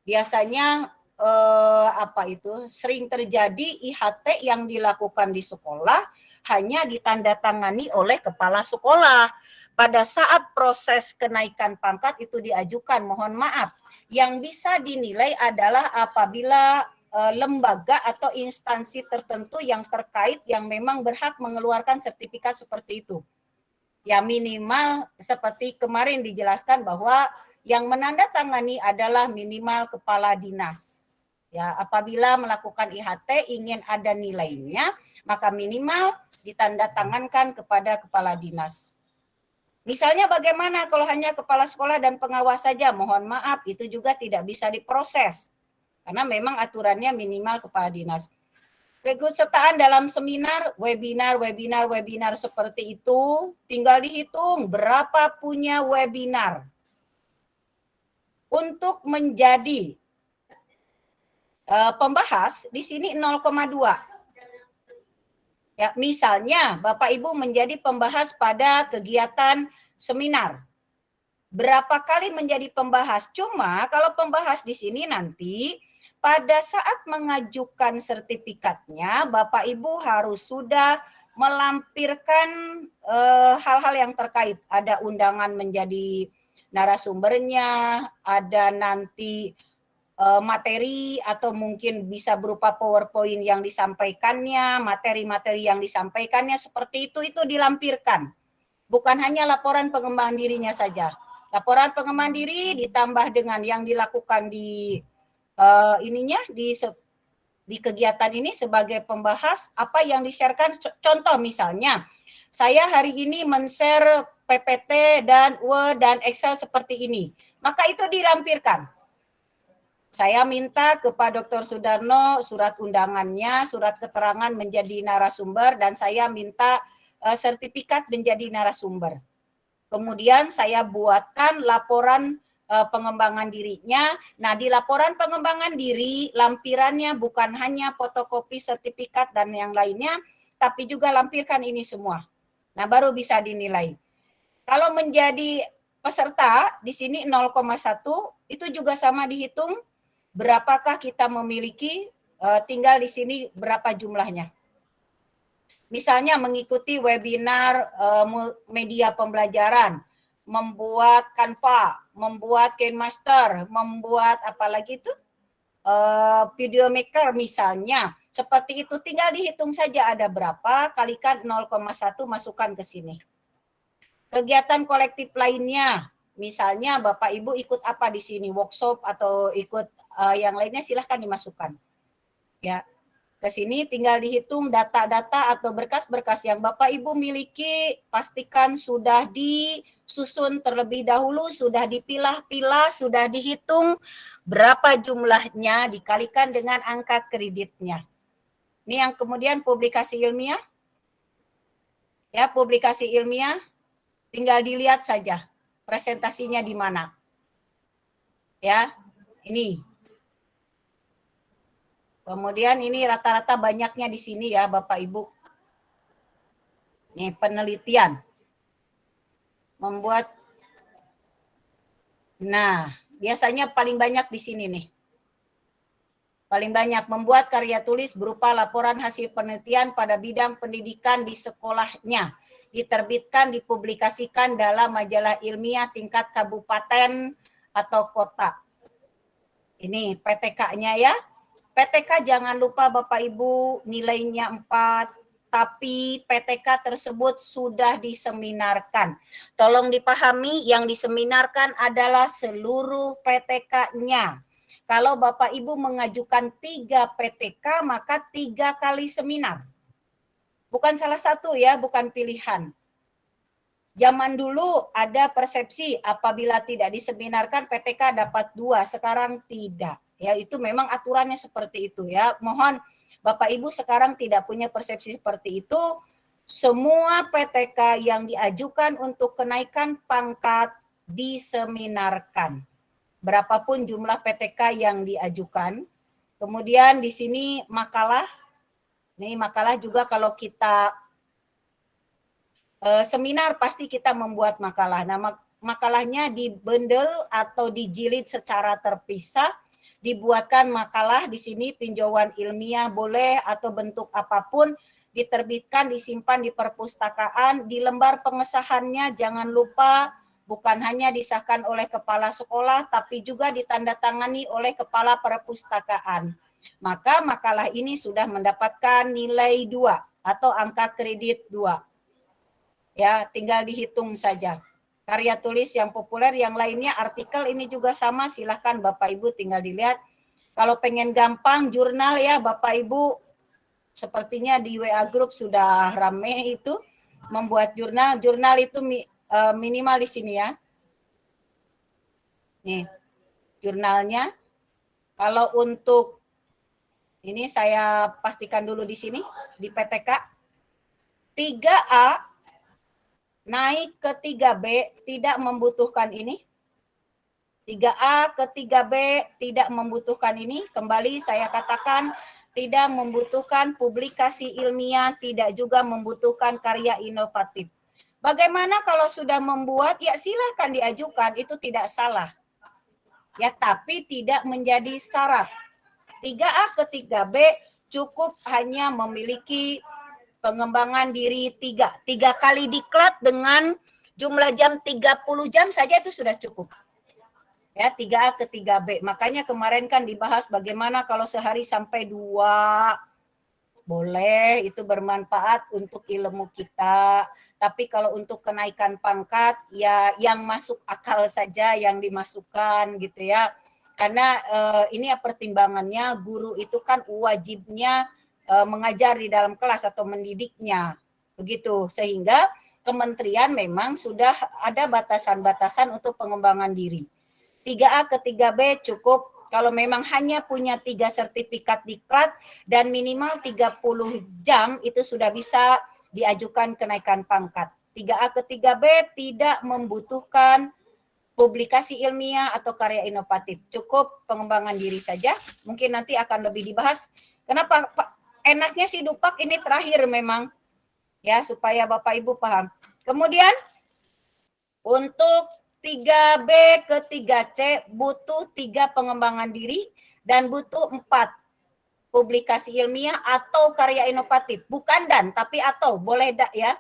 Biasanya sering terjadi IHT yang dilakukan di sekolah hanya ditandatangani oleh kepala sekolah. Pada saat proses kenaikan pangkat itu diajukan, mohon maaf, yang bisa dinilai adalah apabila lembaga atau instansi tertentu yang terkait yang memang berhak mengeluarkan sertifikat seperti itu. Ya, minimal seperti kemarin dijelaskan bahwa yang menandatangani adalah minimal kepala dinas. Ya, apabila melakukan IHT ingin ada nilainya, maka minimal ditandatangankan kepada kepala dinas. Misalnya bagaimana kalau hanya kepala sekolah dan pengawas saja? Mohon maaf, itu juga tidak bisa diproses. Karena memang aturannya minimal kepala dinas. Keikutsertaan dalam seminar, webinar seperti itu, tinggal dihitung berapa punya webinar. Untuk menjadi pembahas, di sini 0,2. Ya, misalnya Bapak Ibu menjadi pembahas pada kegiatan seminar. Berapa kali menjadi pembahas? Cuma kalau pembahas di sini nanti pada saat mengajukan sertifikatnya, Bapak Ibu harus sudah melampirkan hal-hal yang terkait. Ada undangan menjadi narasumbernya, ada nanti materi atau mungkin bisa berupa PowerPoint yang disampaikannya, materi-materi yang disampaikannya seperti itu dilampirkan. Bukan hanya laporan pengembangan dirinya saja. Laporan pengembangan diri ditambah dengan yang dilakukan di di kegiatan ini sebagai pembahas apa yang di-share-kan. Contoh misalnya, saya hari ini men-share PPT dan Word dan Excel seperti ini. Maka itu dilampirkan. Saya minta kepada Dr. Sudarno surat undangannya, surat keterangan menjadi narasumber, dan saya minta sertifikat menjadi narasumber. Kemudian saya buatkan laporan pengembangan dirinya. Nah, di laporan pengembangan diri, lampirannya bukan hanya fotokopi sertifikat dan yang lainnya, tapi juga lampirkan ini semua. Nah, baru bisa dinilai. Kalau menjadi peserta, di sini 0,1, itu juga sama dihitung. Berapakah kita memiliki, tinggal di sini berapa jumlahnya. Misalnya mengikuti webinar media pembelajaran, membuat Canva, membuat KineMaster, membuat apalagi itu, video maker misalnya. Seperti itu, tinggal dihitung saja ada berapa, kalikan 0,1 masukkan ke sini. Kegiatan kolektif lainnya, misalnya Bapak Ibu ikut apa di sini, workshop atau ikut yang lainnya, silahkan dimasukkan. Ya, ke sini tinggal dihitung data-data atau berkas-berkas yang Bapak Ibu miliki, pastikan sudah disusun terlebih dahulu, sudah dipilah-pilah, sudah dihitung berapa jumlahnya, dikalikan dengan angka kreditnya. Ini yang kemudian publikasi ilmiah. Ya, publikasi ilmiah tinggal dilihat saja presentasinya di mana. Ya, ini. Kemudian ini rata-rata banyaknya di sini ya Bapak Ibu. Nih penelitian. Membuat. Nah, biasanya paling banyak di sini nih. Paling banyak membuat karya tulis berupa laporan hasil penelitian pada bidang pendidikan di sekolahnya. Diterbitkan, dipublikasikan dalam majalah ilmiah tingkat kabupaten atau kota. Ini PTK-nya ya. PTK jangan lupa Bapak Ibu nilainya 4, tapi PTK tersebut sudah diseminarkan. Tolong dipahami yang diseminarkan adalah seluruh PTK-nya. Kalau Bapak Ibu mengajukan 3 PTK maka 3 kali seminar. Bukan salah satu ya, bukan pilihan. Zaman dulu ada persepsi apabila tidak diseminarkan PTK dapat 2, sekarang tidak. Ya, itu memang aturannya seperti itu ya. Mohon Bapak Ibu sekarang tidak punya persepsi seperti itu. Semua PTK yang diajukan untuk kenaikan pangkat diseminarkan. Berapapun jumlah PTK yang diajukan. Kemudian di sini makalah. Ini makalah juga kalau kita seminar pasti kita membuat makalah. Nah, makalahnya dibundel atau dijilid secara terpisah. Dibuatkan makalah di sini tinjauan ilmiah boleh atau bentuk apapun, diterbitkan, disimpan di perpustakaan, di lembar pengesahannya jangan lupa bukan hanya disahkan oleh kepala sekolah tapi juga ditandatangani oleh kepala perpustakaan. Maka makalah ini sudah mendapatkan nilai 2 atau angka kredit 2. Ya, tinggal dihitung saja. Karya tulis yang populer, yang lainnya artikel ini juga sama, silahkan Bapak Ibu tinggal dilihat. Kalau pengen gampang jurnal ya Bapak Ibu, sepertinya di WA Group sudah rame itu, membuat jurnal. Jurnal itu minimal di sini ya. Nih, jurnalnya. Kalau untuk, ini saya pastikan dulu di sini, di PTK. 3A naik ke 3B tidak membutuhkan ini. 3A ke 3B tidak membutuhkan ini. Kembali saya katakan tidak membutuhkan publikasi ilmiah, tidak juga membutuhkan karya inovatif. Bagaimana kalau sudah membuat, ya silahkan diajukan, itu tidak salah. Ya, tapi tidak menjadi syarat. 3A ke 3B cukup hanya memiliki pengembangan diri 3 kali diklat dengan jumlah jam 30 jam saja itu sudah cukup. Ya, 3A ke 3B. Makanya kemarin kan dibahas bagaimana kalau sehari sampai 2, boleh, itu bermanfaat untuk ilmu kita. Tapi kalau untuk kenaikan pangkat, ya yang masuk akal saja yang dimasukkan gitu ya. Karena ini ya pertimbangannya, guru itu kan wajibnya mengajar di dalam kelas atau mendidiknya. Begitu, sehingga kementerian memang sudah ada batasan-batasan untuk pengembangan diri. 3A ke 3B cukup kalau memang hanya punya 3 sertifikat diklat dan minimal 30 jam itu sudah bisa diajukan kenaikan pangkat. 3A ke 3B tidak membutuhkan publikasi ilmiah atau karya inovatif. Cukup pengembangan diri saja. Mungkin nanti akan lebih dibahas. Kenapa Pak? Enaknya si Dupak ini terakhir memang. Ya, supaya Bapak Ibu paham. Kemudian untuk 3B ke 3C butuh 3 pengembangan diri dan butuh 4 publikasi ilmiah atau karya inovatif. Bukan dan, tapi atau. Boleh ya?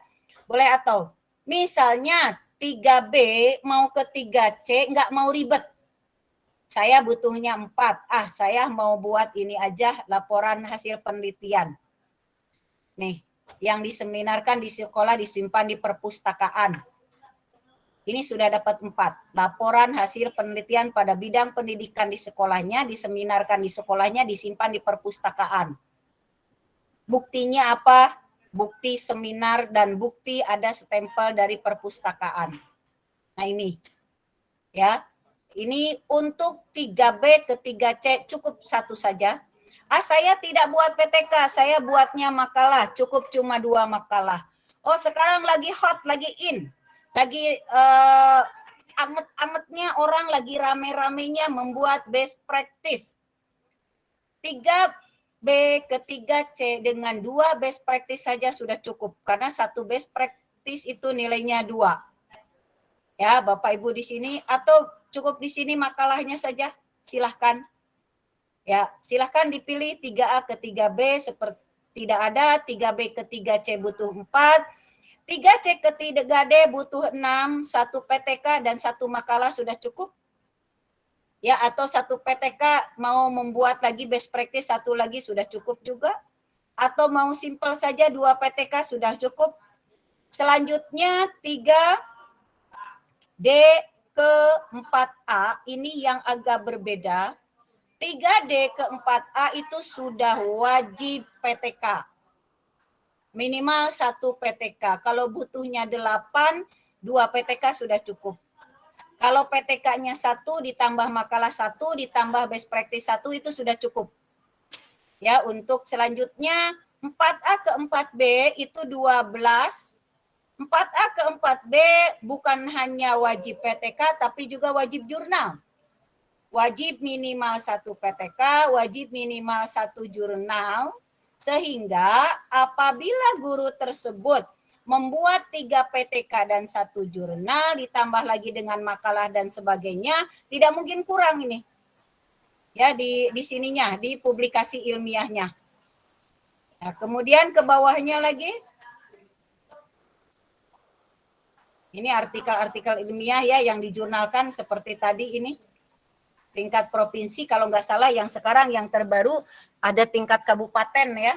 Boleh atau. Misalnya 3B mau ke 3C nggak mau ribet. Saya butuhnya 4. Saya mau buat ini aja laporan hasil penelitian. Nih, yang diseminarkan di sekolah disimpan di perpustakaan. Ini sudah dapat 4. Laporan hasil penelitian pada bidang pendidikan di sekolahnya, diseminarkan di sekolahnya, disimpan di perpustakaan. Buktinya apa? Bukti seminar dan bukti ada stempel dari perpustakaan. Nah ini, ya. Ini untuk 3B ke 3C cukup 1 saja. Saya tidak buat PTK, saya buatnya makalah, cukup cuma 2 makalah. Oh sekarang lagi hot, lagi in. Lagi amet-ametnya orang lagi rame-ramenya membuat best practice. 3B ke 3C dengan 2 best practice saja sudah cukup. Karena 1 best practice itu nilainya 2. Ya, Bapak Ibu di sini atau cukup di sini makalahnya saja. Silahkan. Ya, silahkan dipilih 3A ke 3B seperti tidak ada, 3B ke 3C butuh 4. 3C ke 3D butuh 6, 1 PTK dan 1 makalah sudah cukup. Ya, atau 1 PTK mau membuat lagi best practice, 1 lagi sudah cukup juga. Atau mau simpel saja 2 PTK sudah cukup. Selanjutnya 3D ke 4A ini yang agak berbeda. 3D ke 4A itu sudah wajib PTK. Minimal 1 PTK. Kalau butuhnya 8, 2 PTK sudah cukup. Kalau PTK-nya 1 ditambah makalah 1 ditambah best practice 1 itu sudah cukup. Ya, untuk selanjutnya 4A ke 4B itu 12. 4A ke 4B bukan hanya wajib PTK tapi juga wajib jurnal. Wajib minimal 1 PTK, wajib minimal 1 jurnal. Sehingga apabila guru tersebut membuat 3 PTK dan 1 jurnal, ditambah lagi dengan makalah dan sebagainya, tidak mungkin kurang ini. Ya, di sininya, di publikasi ilmiahnya. Nah, kemudian ke bawahnya lagi. Ini artikel-artikel ilmiah ya yang dijurnalkan seperti tadi ini. Tingkat provinsi kalau nggak salah yang sekarang yang terbaru ada tingkat kabupaten ya.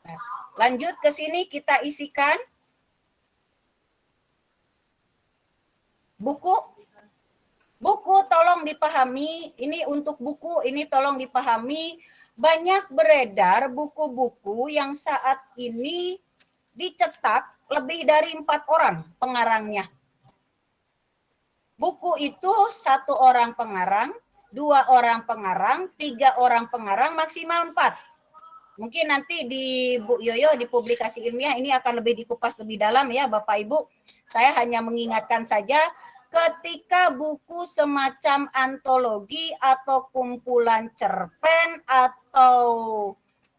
Nah, lanjut ke sini kita isikan buku. Buku tolong dipahami, ini untuk buku ini tolong dipahami. Banyak beredar buku-buku yang saat ini dicetak lebih dari 4 orang pengarangnya. Buku itu 1 orang pengarang, 2 orang pengarang, 3 orang pengarang, maksimal 4. Mungkin nanti di Bu Yoyo di publikasi ilmiah ini akan lebih dikupas lebih dalam ya Bapak Ibu. Saya hanya mengingatkan saja ketika buku semacam antologi atau kumpulan cerpen atau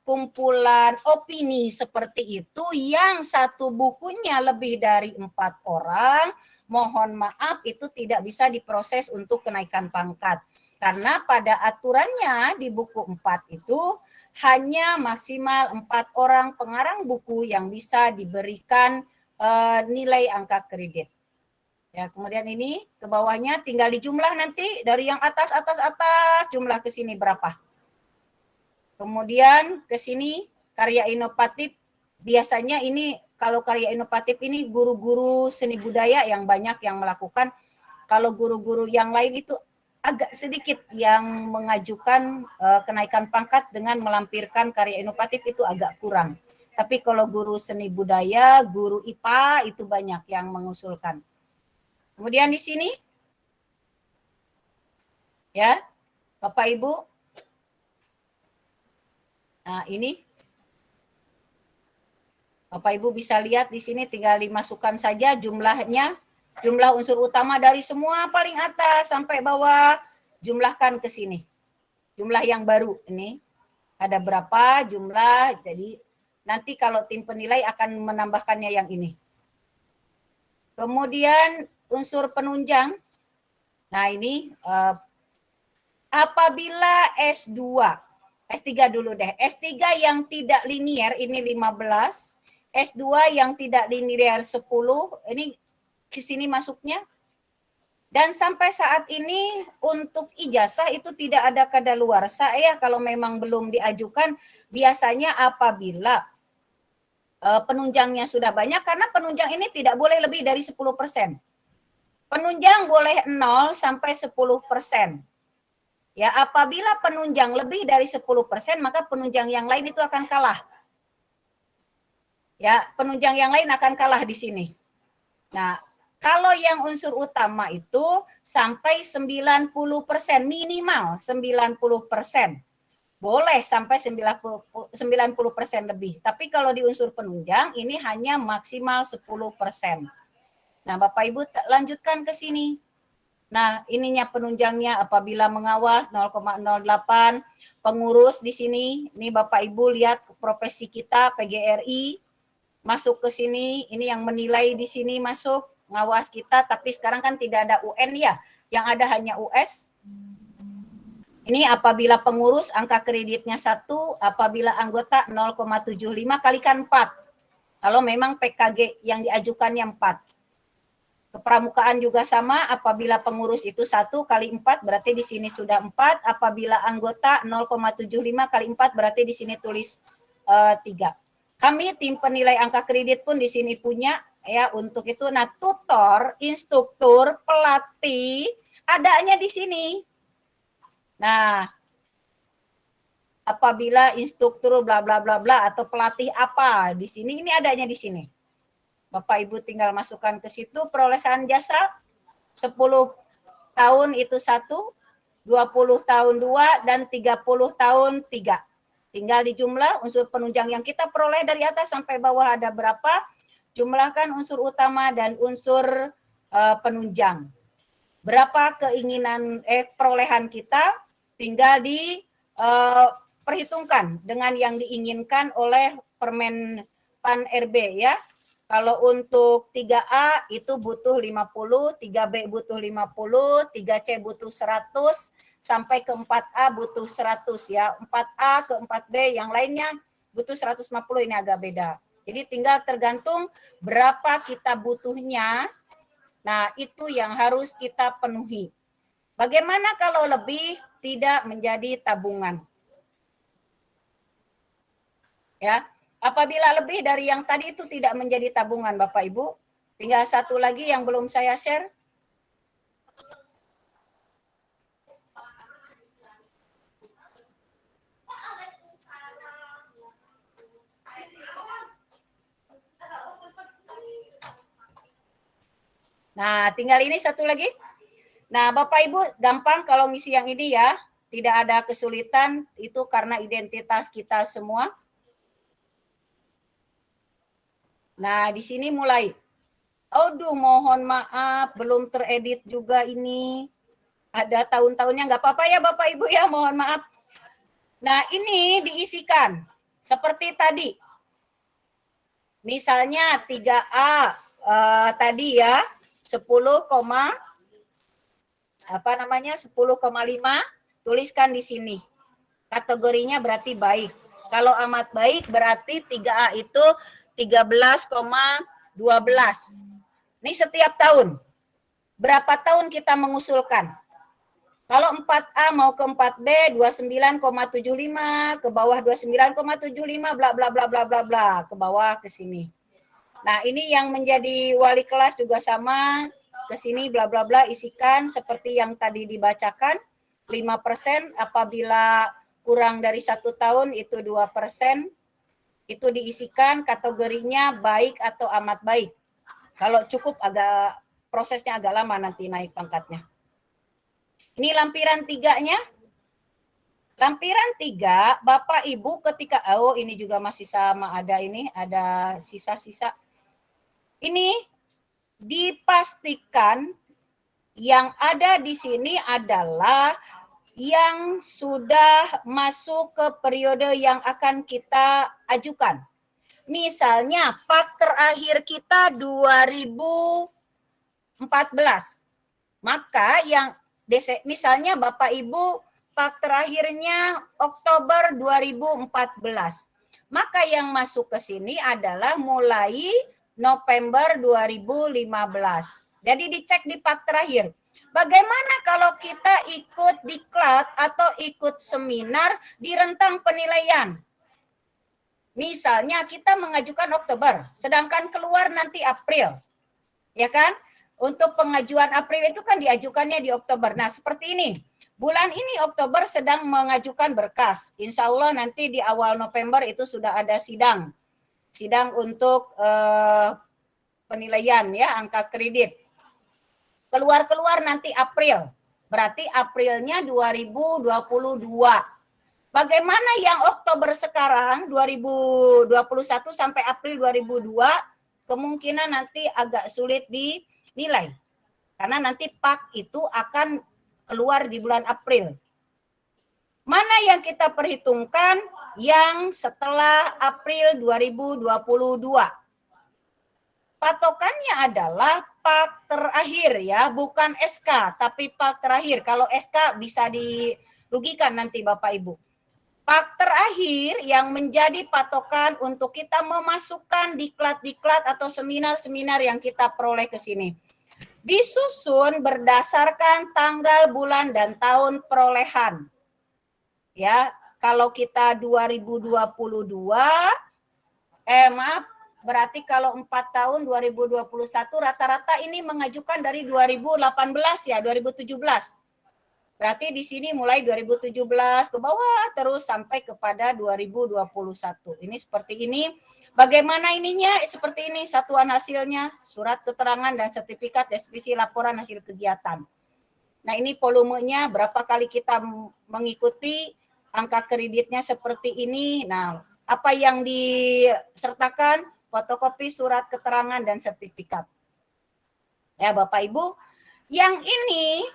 kumpulan opini seperti itu yang 1 bukunya lebih dari 4 orang, mohon maaf itu tidak bisa diproses untuk kenaikan pangkat. Karena pada aturannya di buku 4 itu hanya maksimal 4 orang pengarang buku yang bisa diberikan nilai angka kredit. Ya, kemudian ini ke bawahnya tinggal dijumlah nanti dari yang atas jumlah ke sini berapa. Kemudian ke sini karya inovatif, biasanya ini kalau karya inovatif ini guru-guru seni budaya yang banyak yang melakukan. Kalau guru-guru yang lain itu agak sedikit yang mengajukan kenaikan pangkat dengan melampirkan karya inovatif, itu agak kurang. Tapi kalau guru seni budaya, guru IPA itu banyak yang mengusulkan. Kemudian di sini, ya, Bapak Ibu, nah ini, Bapak Ibu bisa lihat di sini tinggal dimasukkan saja jumlahnya, jumlah unsur utama dari semua paling atas sampai bawah, jumlahkan ke sini. Jumlah yang baru ini ada berapa jumlah, jadi nanti kalau tim penilai akan menambahkannya yang ini. Kemudian unsur penunjang, nah ini apabila S2, S3 dulu deh, S3 yang tidak linier ini 15, S2 yang tidak linier 10, ini ke sini masuknya. Dan sampai saat ini untuk ijazah itu tidak ada kadaluarsa ya, kalau memang belum diajukan, biasanya apabila penunjangnya sudah banyak, karena penunjang ini tidak boleh lebih dari 10%. Penunjang boleh 0 sampai 10%. Ya, apabila penunjang lebih dari 10%, maka penunjang yang lain itu akan kalah. Ya, penunjang yang lain akan kalah di sini. Nah, kalau yang unsur utama itu sampai 90%, minimal 90%. Boleh sampai 90% lebih. Tapi kalau di unsur penunjang ini hanya maksimal 10%. Nah, Bapak Ibu lanjutkan ke sini. Nah, ininya penunjangnya apabila mengawas 0,08, pengurus di sini. Ini Bapak Ibu lihat profesi kita PGRI masuk ke sini, ini yang menilai di sini masuk ngawas kita, tapi sekarang kan tidak ada UN ya, yang ada hanya US. Ini apabila pengurus angka kreditnya 1, apabila anggota 0,75 kalikan 4. Kalau memang PKG yang diajukannya 4. Kepramukaan juga sama, apabila pengurus itu 1 kali 4 berarti di sini sudah 4, apabila anggota 0,75 kali 4 berarti di sini tulis 3. Kami tim penilai angka kredit pun di sini punya ya untuk itu. Nah, tutor, instruktur, pelatih adanya di sini. Nah, apabila instruktur bla bla bla bla atau pelatih apa di sini, ini adanya di sini. Bapak Ibu tinggal masukkan ke situ perolehan jasa 10 tahun itu 1, 20 tahun 2, dan 30 tahun 3. Tinggal dijumlah unsur penunjang yang kita peroleh dari atas sampai bawah ada berapa, jumlahkan unsur utama dan unsur penunjang. Berapa keinginan perolehan kita, tinggal diperhitungkan dengan yang diinginkan oleh Permenpan RB ya. Kalau untuk 3A itu butuh 50, 3B butuh 50, 3C butuh 100, sampai ke 4A butuh 100 ya. 4A ke 4B yang lainnya butuh 150, ini agak beda. Jadi tinggal tergantung berapa kita butuhnya. Nah, itu yang harus kita penuhi. Bagaimana kalau lebih tidak menjadi tabungan? Ya. Apabila lebih dari yang tadi itu tidak menjadi tabungan Bapak Ibu. Tinggal satu lagi yang belum saya share. Nah, tinggal ini satu lagi. Nah, Bapak Ibu gampang kalau ngisi yang ini ya. Tidak ada kesulitan, itu karena identitas kita semua. Nah, di sini mulai. Aduh, mohon maaf, belum teredit juga ini. Ada tahun-tahunnya, nggak apa-apa ya Bapak Ibu ya, mohon maaf. Nah, ini diisikan. Seperti tadi. Misalnya 3A tadi ya, 10,5, tuliskan di sini. Kategorinya berarti baik. Kalau amat baik berarti 3A itu 13,25 12. Ini setiap tahun. Berapa tahun kita mengusulkan? Kalau 4A mau ke 4B 29,75, ke bawah 29,75, bla bla bla bla bla bla, ke bawah ke sini. Nah, ini yang menjadi wali kelas juga sama, ke sini bla bla bla isikan seperti yang tadi dibacakan, 5%, apabila kurang dari 1 tahun itu 2%, itu diisikan kategorinya baik atau amat baik. Kalau cukup prosesnya agak lama nanti naik pangkatnya. Ini lampiran 3-nya. Lampiran 3, Bapak Ibu ketika, ini juga masih sama, ada sisa-sisa. Ini dipastikan yang ada di sini adalah yang sudah masuk ke periode yang akan kita ajukan. Misalnya PAK terakhir kita 2014. Maka yang misalnya Bapak Ibu PAK terakhirnya Oktober 2014. Maka yang masuk ke sini adalah mulai November 2015. Jadi dicek di PAK terakhir. Bagaimana kalau kita ikut diklat atau ikut seminar di rentang penilaian? Misalnya kita mengajukan Oktober, sedangkan keluar nanti April. Ya kan? Untuk pengajuan April itu kan diajukannya di Oktober. Nah, seperti ini. Bulan ini Oktober sedang mengajukan berkas. Insya Allah nanti di awal November itu sudah ada sidang. Sidang untuk penilaian ya, angka kredit. Keluar nanti April. Berarti Aprilnya 2022. Bagaimana yang Oktober sekarang 2021 sampai April 2002 kemungkinan nanti agak sulit dinilai. Karena nanti PAK itu akan keluar di bulan April. Mana yang kita perhitungkan yang setelah April 2022? Patokannya adalah PAK terakhir ya, bukan SK, tapi PAK terakhir. Kalau SK bisa dirugikan nanti Bapak Ibu. PAK terakhir yang menjadi patokan untuk kita memasukkan diklat-diklat atau seminar-seminar yang kita peroleh ke sini. Disusun berdasarkan tanggal, bulan, dan tahun perolehan. Ya, kalau kita 2022, berarti kalau 4 tahun 2021 rata-rata ini mengajukan dari 2018 ya, 2017. Berarti di sini mulai 2017 ke bawah terus sampai kepada 2021. Ini seperti ini. Bagaimana ininya? Seperti ini satuan hasilnya, surat keterangan dan sertifikat deskripsi laporan hasil kegiatan. Nah, ini volumenya berapa kali kita mengikuti, angka kreditnya seperti ini. Nah, apa yang disertakan? Fotokopi surat keterangan dan sertifikat. Ya, Bapak Ibu, yang ini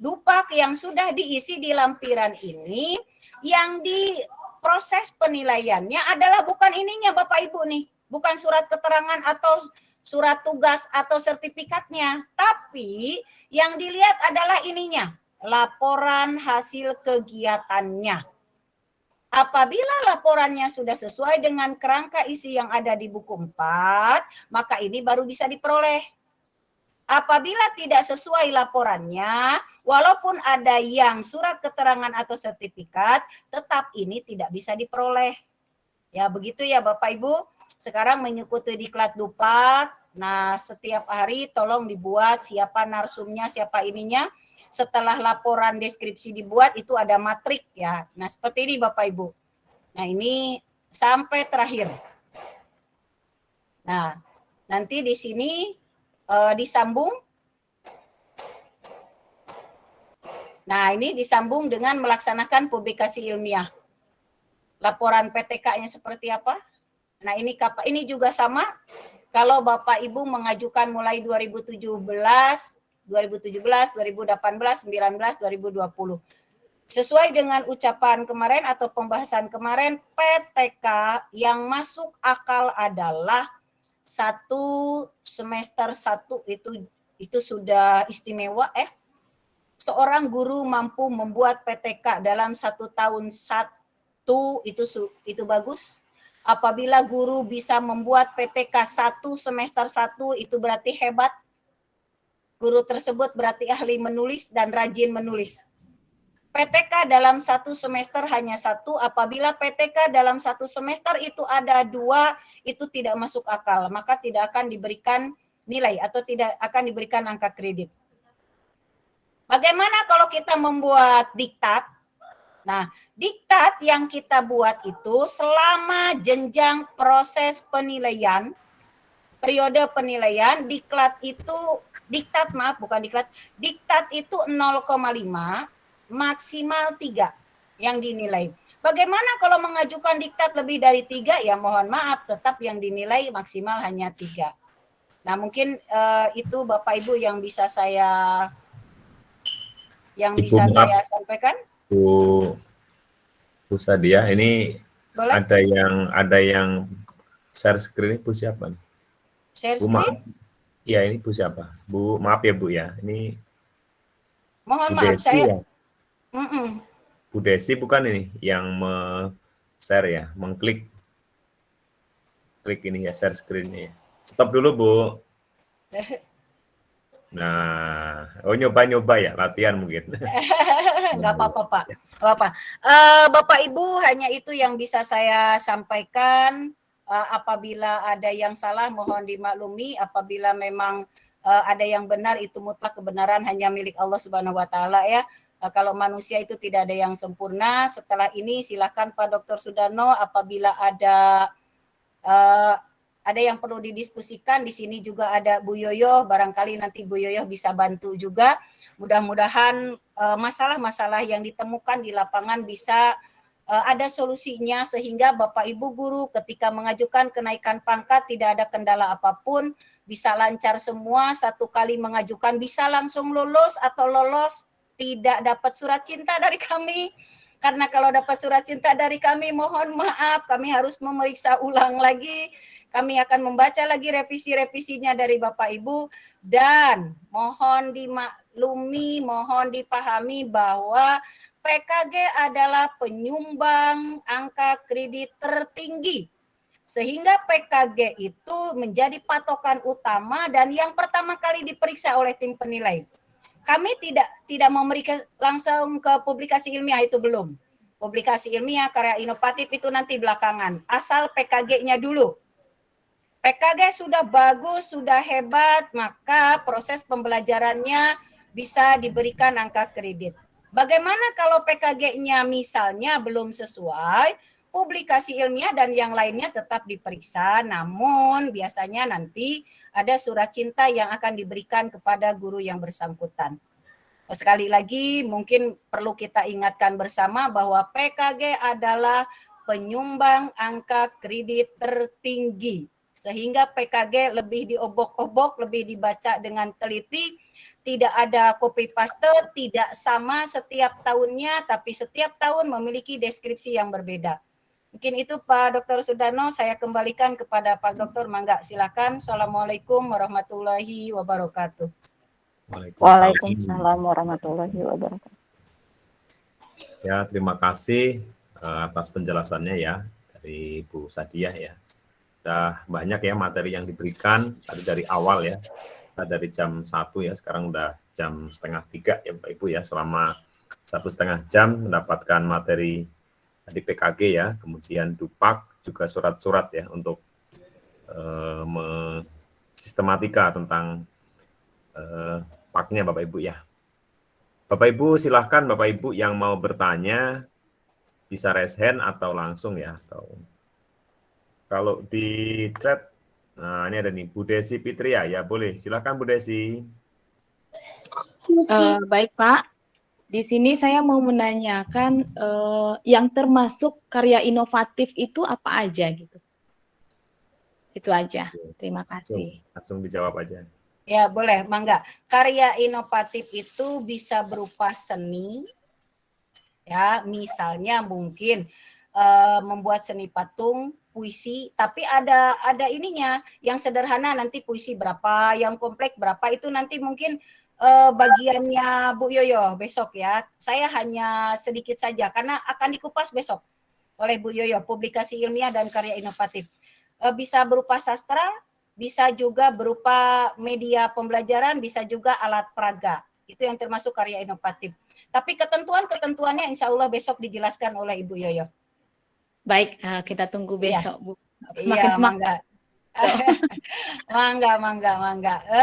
Dupak yang sudah diisi di lampiran ini, yang di proses penilaiannya adalah bukan ininya Bapak Ibu nih, bukan surat keterangan atau surat tugas atau sertifikatnya, tapi yang dilihat adalah ininya, laporan hasil kegiatannya. Apabila laporannya sudah sesuai dengan kerangka isi yang ada di buku 4, maka ini baru bisa diperoleh. Apabila tidak sesuai laporannya, walaupun ada yang surat keterangan atau sertifikat, tetap ini tidak bisa diperoleh. Ya, begitu ya Bapak Ibu. Sekarang mengikuti diklat Dupak. Nah, setiap hari tolong dibuat siapa narsumnya, siapa ininya. Setelah laporan deskripsi dibuat, itu ada matrik ya. Nah, seperti ini Bapak Ibu. Nah, ini sampai terakhir. Nah, nanti di sini disambung. Nah, ini disambung dengan melaksanakan publikasi ilmiah. Laporan PTK-nya seperti apa? Nah, ini juga sama. Kalau Bapak Ibu mengajukan mulai 2017, 2018, 19, 2020. Sesuai dengan ucapan kemarin atau pembahasan kemarin, PTK yang masuk akal adalah 1 semester 1 itu sudah istimewa seorang guru mampu membuat PTK dalam 1 tahun 1 itu bagus. Apabila guru bisa membuat PTK 1 semester 1 itu berarti hebat. Guru tersebut berarti ahli menulis dan rajin menulis. PTK dalam 1 semester hanya 1, apabila PTK dalam 1 semester itu ada 2, itu tidak masuk akal, maka tidak akan diberikan nilai atau tidak akan diberikan angka kredit. Bagaimana kalau kita membuat diktat? Nah, diktat yang kita buat itu selama jenjang proses penilaian, periode penilaian, diktat itu 0,5, maksimal 3 yang dinilai. Bagaimana kalau mengajukan diktat lebih dari 3? Ya mohon maaf, tetap yang dinilai maksimal hanya 3. Nah, mungkin itu Bapak Ibu yang bisa saya Ibu, maaf, sampaikan. Bu Sadia, ini Boleh? ada yang share screen. Bu siapa? Share Bu, screen? maaf. Ya, ini Bu siapa? Bu, maaf ya Bu ya. Ini Mohon Bu maaf, Desi saya ya. Bu Desi bukan ini yang share ya, mengklik ini ya, share screen-nya ya. Stop dulu Bu. Nah, nyoba-nyoba ya, latihan mungkin. Nggak apa-apa Pak. Nggak apa-apa. Bapak Ibu, hanya itu yang bisa saya sampaikan. Apabila ada yang salah mohon dimaklumi, apabila memang ada yang benar, itu mutlak kebenaran hanya milik Allah Subhanahu wa taala ya. Kalau manusia itu tidak ada yang sempurna. Setelah ini silakan Pak Dr. Sudarno, apabila ada yang perlu didiskusikan, di sini juga ada Bu Yoyo, barangkali nanti Bu Yoyo bisa bantu juga. Mudah-mudahan masalah-masalah yang ditemukan di lapangan bisa ada solusinya, sehingga Bapak Ibu guru ketika mengajukan kenaikan pangkat tidak ada kendala apapun, bisa lancar semua. Satu kali mengajukan bisa langsung lulus, atau lolos tidak dapat surat cinta dari kami. Karena kalau dapat surat cinta dari kami, mohon maaf, kami harus memeriksa ulang lagi. Kami akan membaca lagi revisi-revisinya dari Bapak Ibu, dan mohon dimaklumi, mohon dipahami bahwa PKG adalah penyumbang angka kredit tertinggi. Sehingga PKG itu menjadi patokan utama dan yang pertama kali diperiksa oleh tim penilai. Kami tidak memberikan langsung ke publikasi ilmiah, itu belum. Publikasi ilmiah, karya inovatif itu nanti belakangan. Asal PKG-nya dulu. PKG sudah bagus, sudah hebat, maka proses pembelajarannya bisa diberikan angka kredit. Bagaimana kalau PKG-nya misalnya belum sesuai, publikasi ilmiah dan yang lainnya tetap diperiksa, namun biasanya nanti ada surat cinta yang akan diberikan kepada guru yang bersangkutan. Sekali lagi mungkin perlu kita ingatkan bersama bahwa PKG adalah penyumbang angka kredit tertinggi. Sehingga PKG lebih diobok-obok, lebih dibaca dengan teliti, tidak ada copy paste, tidak sama setiap tahunnya, tapi setiap tahun memiliki deskripsi yang berbeda. Mungkin itu Pak Dr. Sudarno, saya kembalikan kepada Pak Dr. Mangga, silakan. Assalamualaikum warahmatullahi wabarakatuh. Waalaikumsalam warahmatullahi wabarakatuh. Ya, terima kasih atas penjelasannya ya dari Bu Sadiah ya. Sudah banyak ya materi yang diberikan tadi dari awal ya. Dari jam 1 ya, sekarang udah jam 2:30 ya Bapak Ibu ya. Selama 1,5 jam mendapatkan materi tadi PKG ya, kemudian Dupak, juga surat-surat ya untuk sistematika tentang paknya Bapak Ibu ya. Bapak Ibu silahkan, Bapak Ibu yang mau bertanya bisa raise hand atau langsung ya. Atau kalau di chat, nah ini ada nih Bu Desi Fitria ya, boleh silahkan Bu Desi. Baik Pak, di sini saya mau menanyakan yang termasuk karya inovatif itu apa aja gitu. Itu aja, terima kasih. Langsung dijawab aja. Ya boleh, Mangga. Karya inovatif itu bisa berupa seni, ya misalnya mungkin membuat seni patung, puisi, tapi ada ininya, yang sederhana nanti puisi berapa, yang kompleks berapa, itu nanti mungkin bagiannya Bu Yoyo besok ya. Saya hanya sedikit saja karena akan dikupas besok. oleh Bu Yoyo, publikasi ilmiah dan karya inovatif. Bisa berupa sastra, bisa juga berupa media pembelajaran, bisa juga alat peraga. Itu yang termasuk karya inovatif. Tapi ketentuan-ketentuannya insya Allah besok dijelaskan oleh Ibu Yoyo. Baik, kita tunggu besok, Bu. Iya, Semakin semangat. Mangga.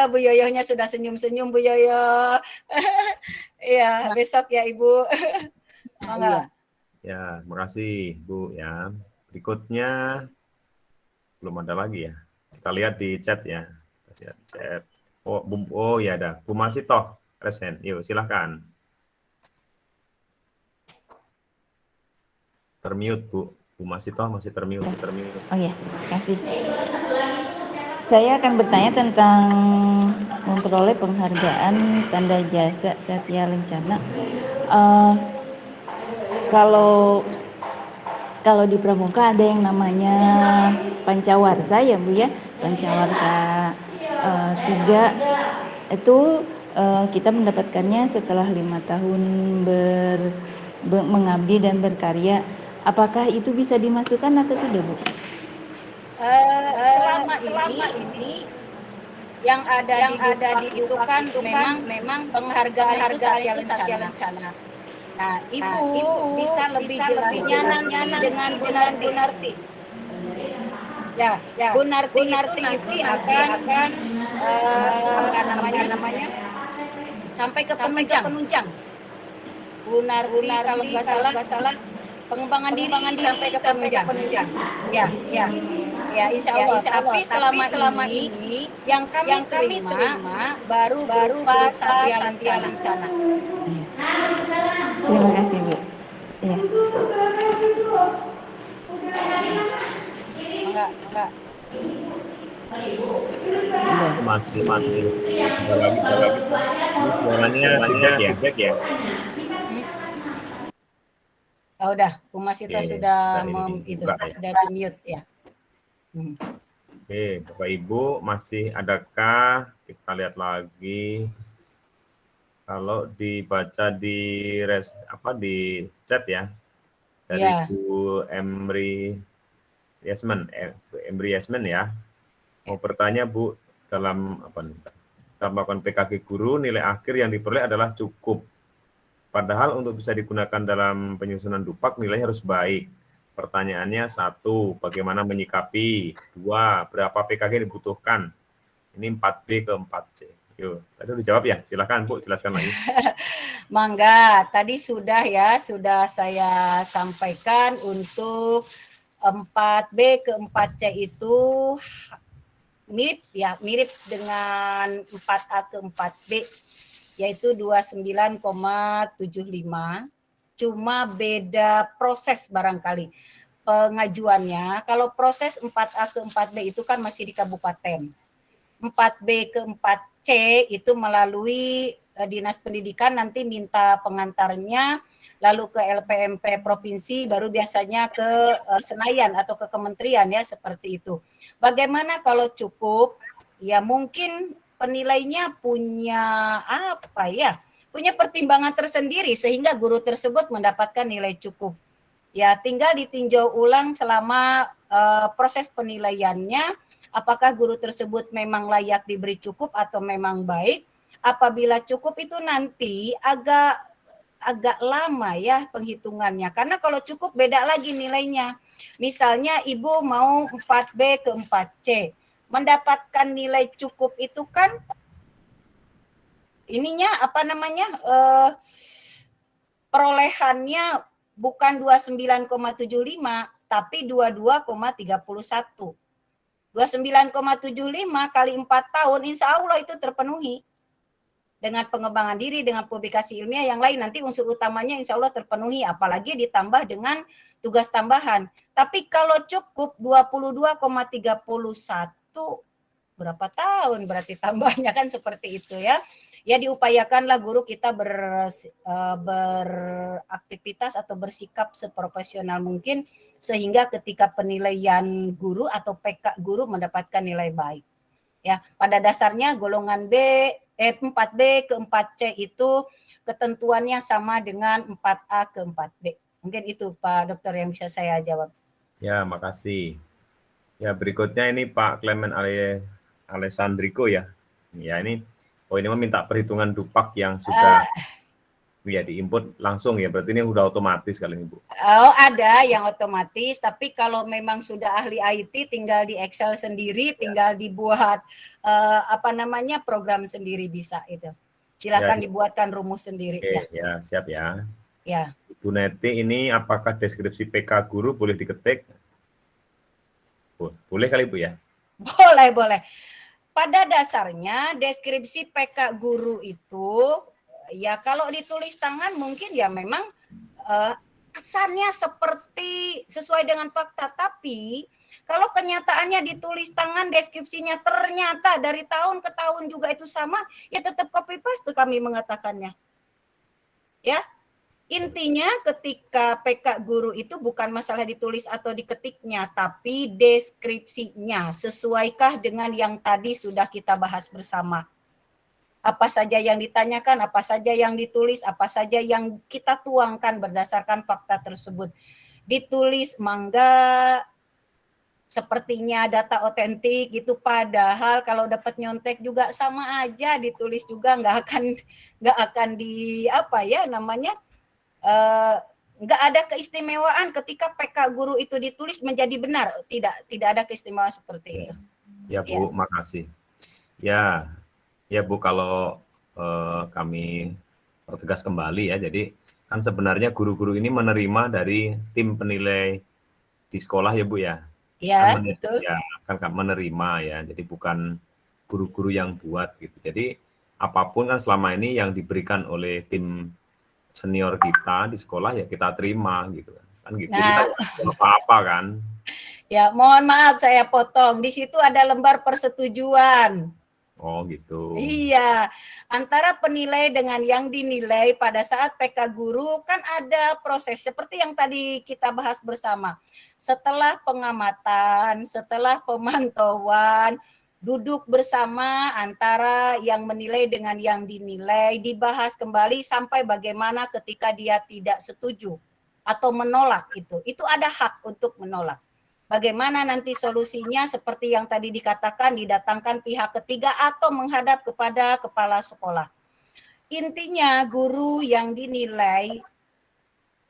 Bu Yoyonya sudah senyum-senyum, Bu Yoyo. Iya, besok ya Ibu. Mangga. Ya, makasih Bu ya. Berikutnya belum ada lagi ya. Kita lihat di chat ya. Kita lihat chat. Oh ya ada. Bu Masitoh resen. Yuk silahkan. Termute Bu. Bu Masitoh masih termute. Oh ya, kasih. Saya akan bertanya tentang memperoleh penghargaan tanda jasa Satya Lencana. Kalau di Pramuka ada yang namanya Pancawarta ya Bu ya, Pancawarta 3 itu kita mendapatkannya setelah 5 tahun mengabdi dan berkarya. Apakah itu bisa dimasukkan atau tidak Bu? Selama ini yang ada di Dupak itu kan memang penghargaan itu Satya Lencana. Nah, Ibu bisa lebih jelasnya nanti dengan Bu Narti. Ya, Bu Narti itu nanti akan apa namanya sampai ke penunjang. Bu Narti kalau nggak salah pengembangan diri sampai ke penunjang. Ya, insya Allah. Tapi selama ini yang kami terima baru berupa Satya Lencana. Terima kasih Bu. Ya. Enggak. Masih. Ada lagi. Ini suaranya feedback ya. Oh, udah, Bu Masita sudah sudah di mute ya. Oke, Bapak Ibu masih adakah? Kita lihat lagi. Kalau dibaca di chat ya dari Bu Emri Yasmin ya. Mau bertanya Bu, dalam melakukan PKG guru nilai akhir yang diperoleh adalah cukup. Padahal untuk bisa digunakan dalam penyusunan Dupak nilainya harus baik. Pertanyaannya 1, bagaimana menyikapi? 2, berapa PKG dibutuhkan? Ini 4B ke 4C. Yuk, tadi udah dijawab ya? Silakan Bu, jelaskan lagi. Mangga, tadi sudah saya sampaikan untuk 4B ke 4C itu mirip dengan 4A ke 4B, yaitu 29,75. Cuma beda proses barangkali pengajuannya. Kalau proses 4A ke 4B itu kan masih di kabupaten. 4B ke 4C itu melalui Dinas Pendidikan, nanti minta pengantarnya, lalu ke LPMP provinsi, baru biasanya ke Senayan atau ke kementerian ya, seperti itu. Bagaimana kalau cukup? Ya mungkin penilainya punya punya pertimbangan tersendiri sehingga guru tersebut mendapatkan nilai cukup. Ya tinggal ditinjau ulang selama proses penilaiannya, apakah guru tersebut memang layak diberi cukup atau memang baik. Apabila cukup itu nanti agak lama ya penghitungannya, karena kalau cukup beda lagi nilainya. Misalnya Ibu mau 4B ke 4C, mendapatkan nilai cukup itu kan perolehannya bukan 29,75 tapi 22,31. 29,75 kali 4 tahun insya Allah itu terpenuhi. Dengan pengembangan diri, dengan publikasi ilmiah yang lain, nanti unsur utamanya insya Allah terpenuhi, apalagi ditambah dengan tugas tambahan. Tapi kalau cukup 22,31, berapa tahun berarti tambahnya, kan seperti itu ya. Ya diupayakanlah guru kita beraktivitas atau bersikap seprofesional mungkin, sehingga ketika penilaian guru atau PK guru mendapatkan nilai baik. Ya, pada dasarnya golongan 4B ke 4C itu ketentuannya sama dengan 4A ke 4B Mungkin itu Pak Dokter yang bisa saya jawab. Ya, makasih. Ya, berikutnya ini Pak Clement Alessandrico ya. Ya, ini ini meminta perhitungan dupak yang sudah ya diinput langsung ya. Berarti ini udah otomatis kali ini, Bu. Oh, ada yang otomatis, tapi kalau memang sudah ahli IT tinggal di Excel sendiri, tinggal dibuat program sendiri bisa itu. Silakan dibuatkan rumus sendiri. Oke, ya siap ya. Ya. Bu Neti, ini apakah deskripsi PK guru boleh diketik? Boleh kali Bu ya? Boleh. Pada dasarnya deskripsi PK guru itu ya kalau ditulis tangan mungkin ya memang kesannya seperti sesuai dengan fakta, tapi kalau kenyataannya ditulis tangan deskripsinya ternyata dari tahun ke tahun juga itu sama, ya tetap copy paste kami mengatakannya. Ya. Intinya ketika PK guru itu bukan masalah ditulis atau diketiknya, tapi deskripsinya sesuaikah dengan yang tadi sudah kita bahas bersama. Apa saja yang ditanyakan, apa saja yang ditulis, apa saja yang kita tuangkan berdasarkan fakta tersebut. Ditulis mangga, sepertinya data otentik gitu, padahal kalau dapat nyontek juga sama aja, ditulis juga nggak akan nggak ada keistimewaan ketika PK guru itu ditulis menjadi benar, tidak ada keistimewaan seperti itu. Ya Bu, makasih. Ya Bu, kalau kami pertegas kembali ya, jadi kan sebenarnya guru-guru ini menerima dari tim penilai di sekolah ya Bu ya. Ya, betul. Ya, kan menerima ya, jadi bukan guru-guru yang buat gitu. Jadi apapun kan selama ini yang diberikan oleh tim senior kita di sekolah ya kita terima gitu kan gitu. Nah, kita apa-apa kan. Ya, mohon maaf saya potong. Di situ ada lembar persetujuan. Oh gitu. Iya, antara penilai dengan yang dinilai pada saat PK guru kan ada proses seperti yang tadi kita bahas bersama. Setelah pengamatan, setelah pemantauan, duduk bersama antara yang menilai dengan yang dinilai, dibahas kembali sampai bagaimana ketika dia tidak setuju atau menolak itu. Itu ada hak untuk menolak. Bagaimana nanti solusinya seperti yang tadi dikatakan, didatangkan pihak ketiga atau menghadap kepada kepala sekolah. Intinya guru yang dinilai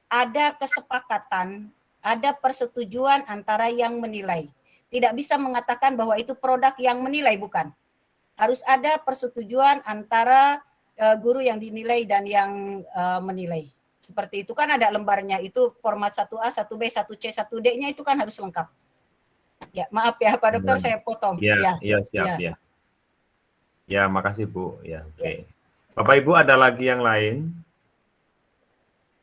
ada kesepakatan, ada persetujuan antara yang menilai. Tidak bisa mengatakan bahwa itu produk yang menilai, bukan. Harus ada persetujuan antara guru yang dinilai dan yang menilai. Seperti itu kan ada lembarnya, itu format 1A, 1B, 1C, 1D-nya itu kan harus lengkap. Ya, maaf ya Pak Dokter, saya potong. Iya, siap ya. Ya, makasih Bu. Ya, oke. Bapak Ibu ada lagi yang lain?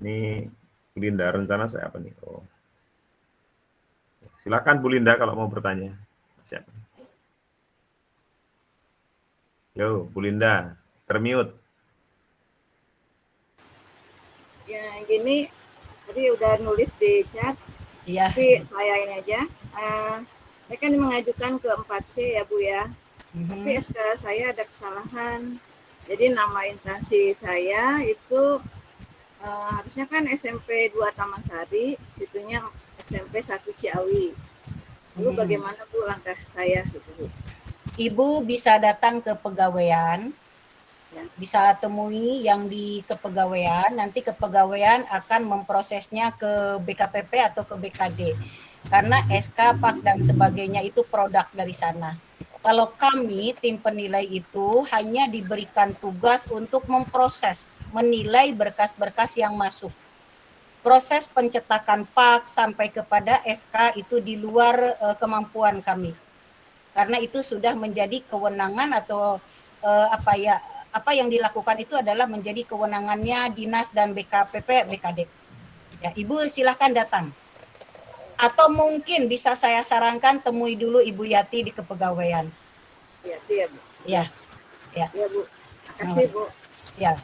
Ini Bu Linda, rencana saya apa nih? Oh. Silakan Bu Linda kalau mau bertanya. Siap. Yo, Bu Linda, termute. Ya, gini, tadi udah nulis di chat, tapi saya ini aja. Saya kan mengajukan ke 4C ya Bu ya, tapi SK saya ada kesalahan. Jadi nama instansi saya itu harusnya kan SMP 2 Taman Sari, situnya SMP 1 Ciawi. Lalu bagaimana Bu langkah saya gitu Bu? Ibu bisa datang ke pegawaian, bisa temui yang di kepegawaian, nanti kepegawaian akan memprosesnya ke BKPP atau ke BKD. Karena SK, PAK, dan sebagainya itu produk dari sana. Kalau kami, tim penilai itu hanya diberikan tugas untuk memproses, menilai berkas-berkas yang masuk. Proses pencetakan PAK sampai kepada SK itu di luar kemampuan kami. Karena itu sudah menjadi kewenangan atau apa yang dilakukan itu adalah menjadi kewenangannya dinas dan BKPP, BKD. Ya, Ibu silahkan datang. Atau mungkin bisa saya sarankan temui dulu Ibu Yati di kepegawaian. Iya Bu. Ya. Ya Bu. Makasih Bu. Ya.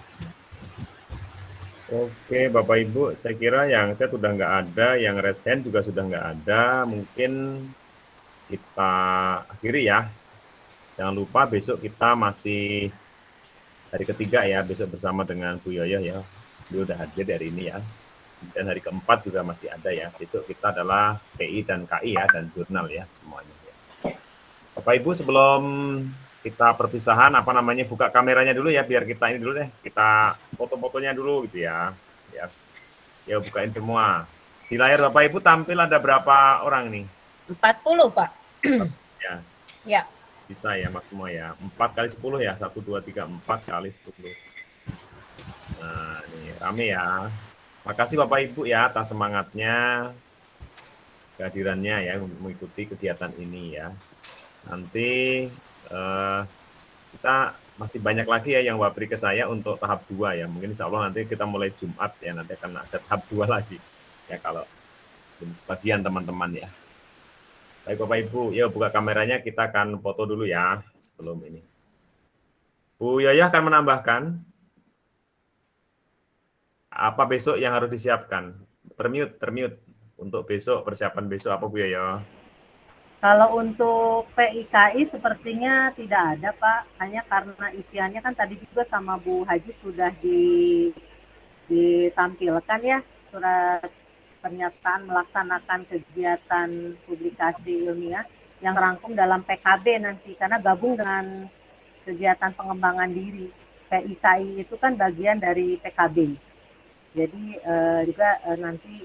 Oke Bapak Ibu, saya kira yang chat sudah nggak ada, yang raise hand juga sudah nggak ada. Mungkin kita akhiri ya. Jangan lupa besok kita masih hari ketiga ya, besok bersama dengan Bu Yoyo ya. Beliau udah hadir hari ini ya. Dan hari keempat juga masih ada ya. Besok kita adalah PI dan KI ya, dan jurnal ya semuanya. Bapak Ibu, sebelum kita perpisahan, apa namanya, buka kameranya dulu ya, biar kita ini dulu deh, kita foto-fotonya dulu gitu ya. Ya bukain semua. Di layar Bapak Ibu tampil ada berapa orang nih? 40, Pak. Ya. Ya. Bisa ya, Mas semua ya. 4 kali 10 ya, 1, 2, 3, 4 kali 10. Nah, ini rame ya. Makasih Bapak Ibu ya atas semangatnya, kehadirannya ya mengikuti kegiatan ini ya. Nanti kita masih banyak lagi ya yang wabri ke saya untuk tahap 2 ya. Mungkin insya Allah nanti kita mulai Jumat ya, nanti akan ada tahap 2 lagi ya kalau bagian teman-teman ya. Baik Bapak Ibu, ya buka kameranya, kita akan foto dulu ya sebelum ini. Bu Yaya akan menambahkan apa besok yang harus disiapkan? Termute untuk besok, persiapan besok apa Bu Yaya? Kalau untuk PIKI sepertinya tidak ada, Pak. Hanya karena isiannya kan tadi juga sama Bu Haji sudah ditampilkan ya, surat pernyataan melaksanakan kegiatan publikasi ilmiah yang rangkum dalam PKB nanti, karena gabung dengan kegiatan pengembangan diri. PIKI itu kan bagian dari PKB. Jadi juga nanti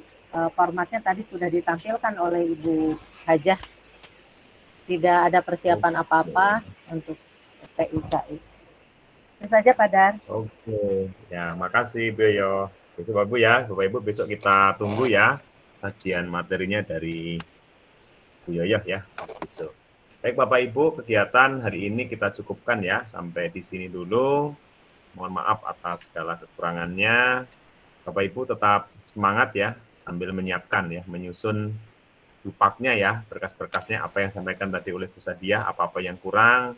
formatnya tadi sudah ditampilkan oleh Ibu Hajah. Tidak ada persiapan apa-apa untuk PIKI. Itu saja Pak Dar. Oke, ya makasih Bu Yoyo. Besok Bapak ya, Bapak Ibu besok kita tunggu ya sajian materinya dari Bu Yoyo ya besok. Baik Bapak Ibu, kegiatan hari ini kita cukupkan ya sampai di sini dulu. Mohon maaf atas segala kekurangannya. Bapak Ibu tetap semangat ya sambil menyiapkan ya, menyusun dupaknya ya, berkas-berkasnya apa yang disampaikan tadi oleh Bu Sadiah, apa-apa yang kurang,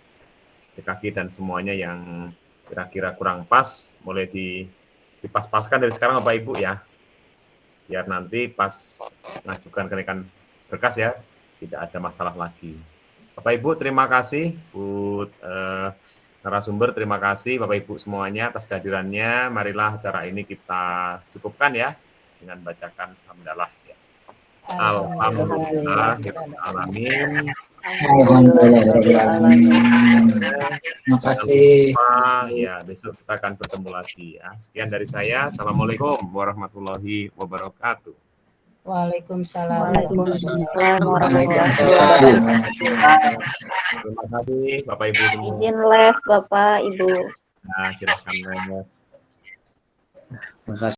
PKG dan semuanya yang kira-kira kurang pas, mulai dipas-paskan dari sekarang Bapak Ibu ya, biar nanti pas mengajukan kenaikan berkas ya, tidak ada masalah lagi. Bapak Ibu terima kasih, Bu narasumber terima kasih, Bapak Ibu semuanya atas kehadirannya. Marilah acara ini kita cukupkan ya, dengan bacakan hamdalah ya. Alhamdulillah, alamin. Terima kasih. Ya, besok kita akan bertemu lagi ya. Sekian dari saya. Assalamualaikum warahmatullahi wabarakatuh. Waalaikumsalam. Terima kasih Bapak Ibu semua. Izin live Bapak Ibu. Nah, silakan. Terima kasih.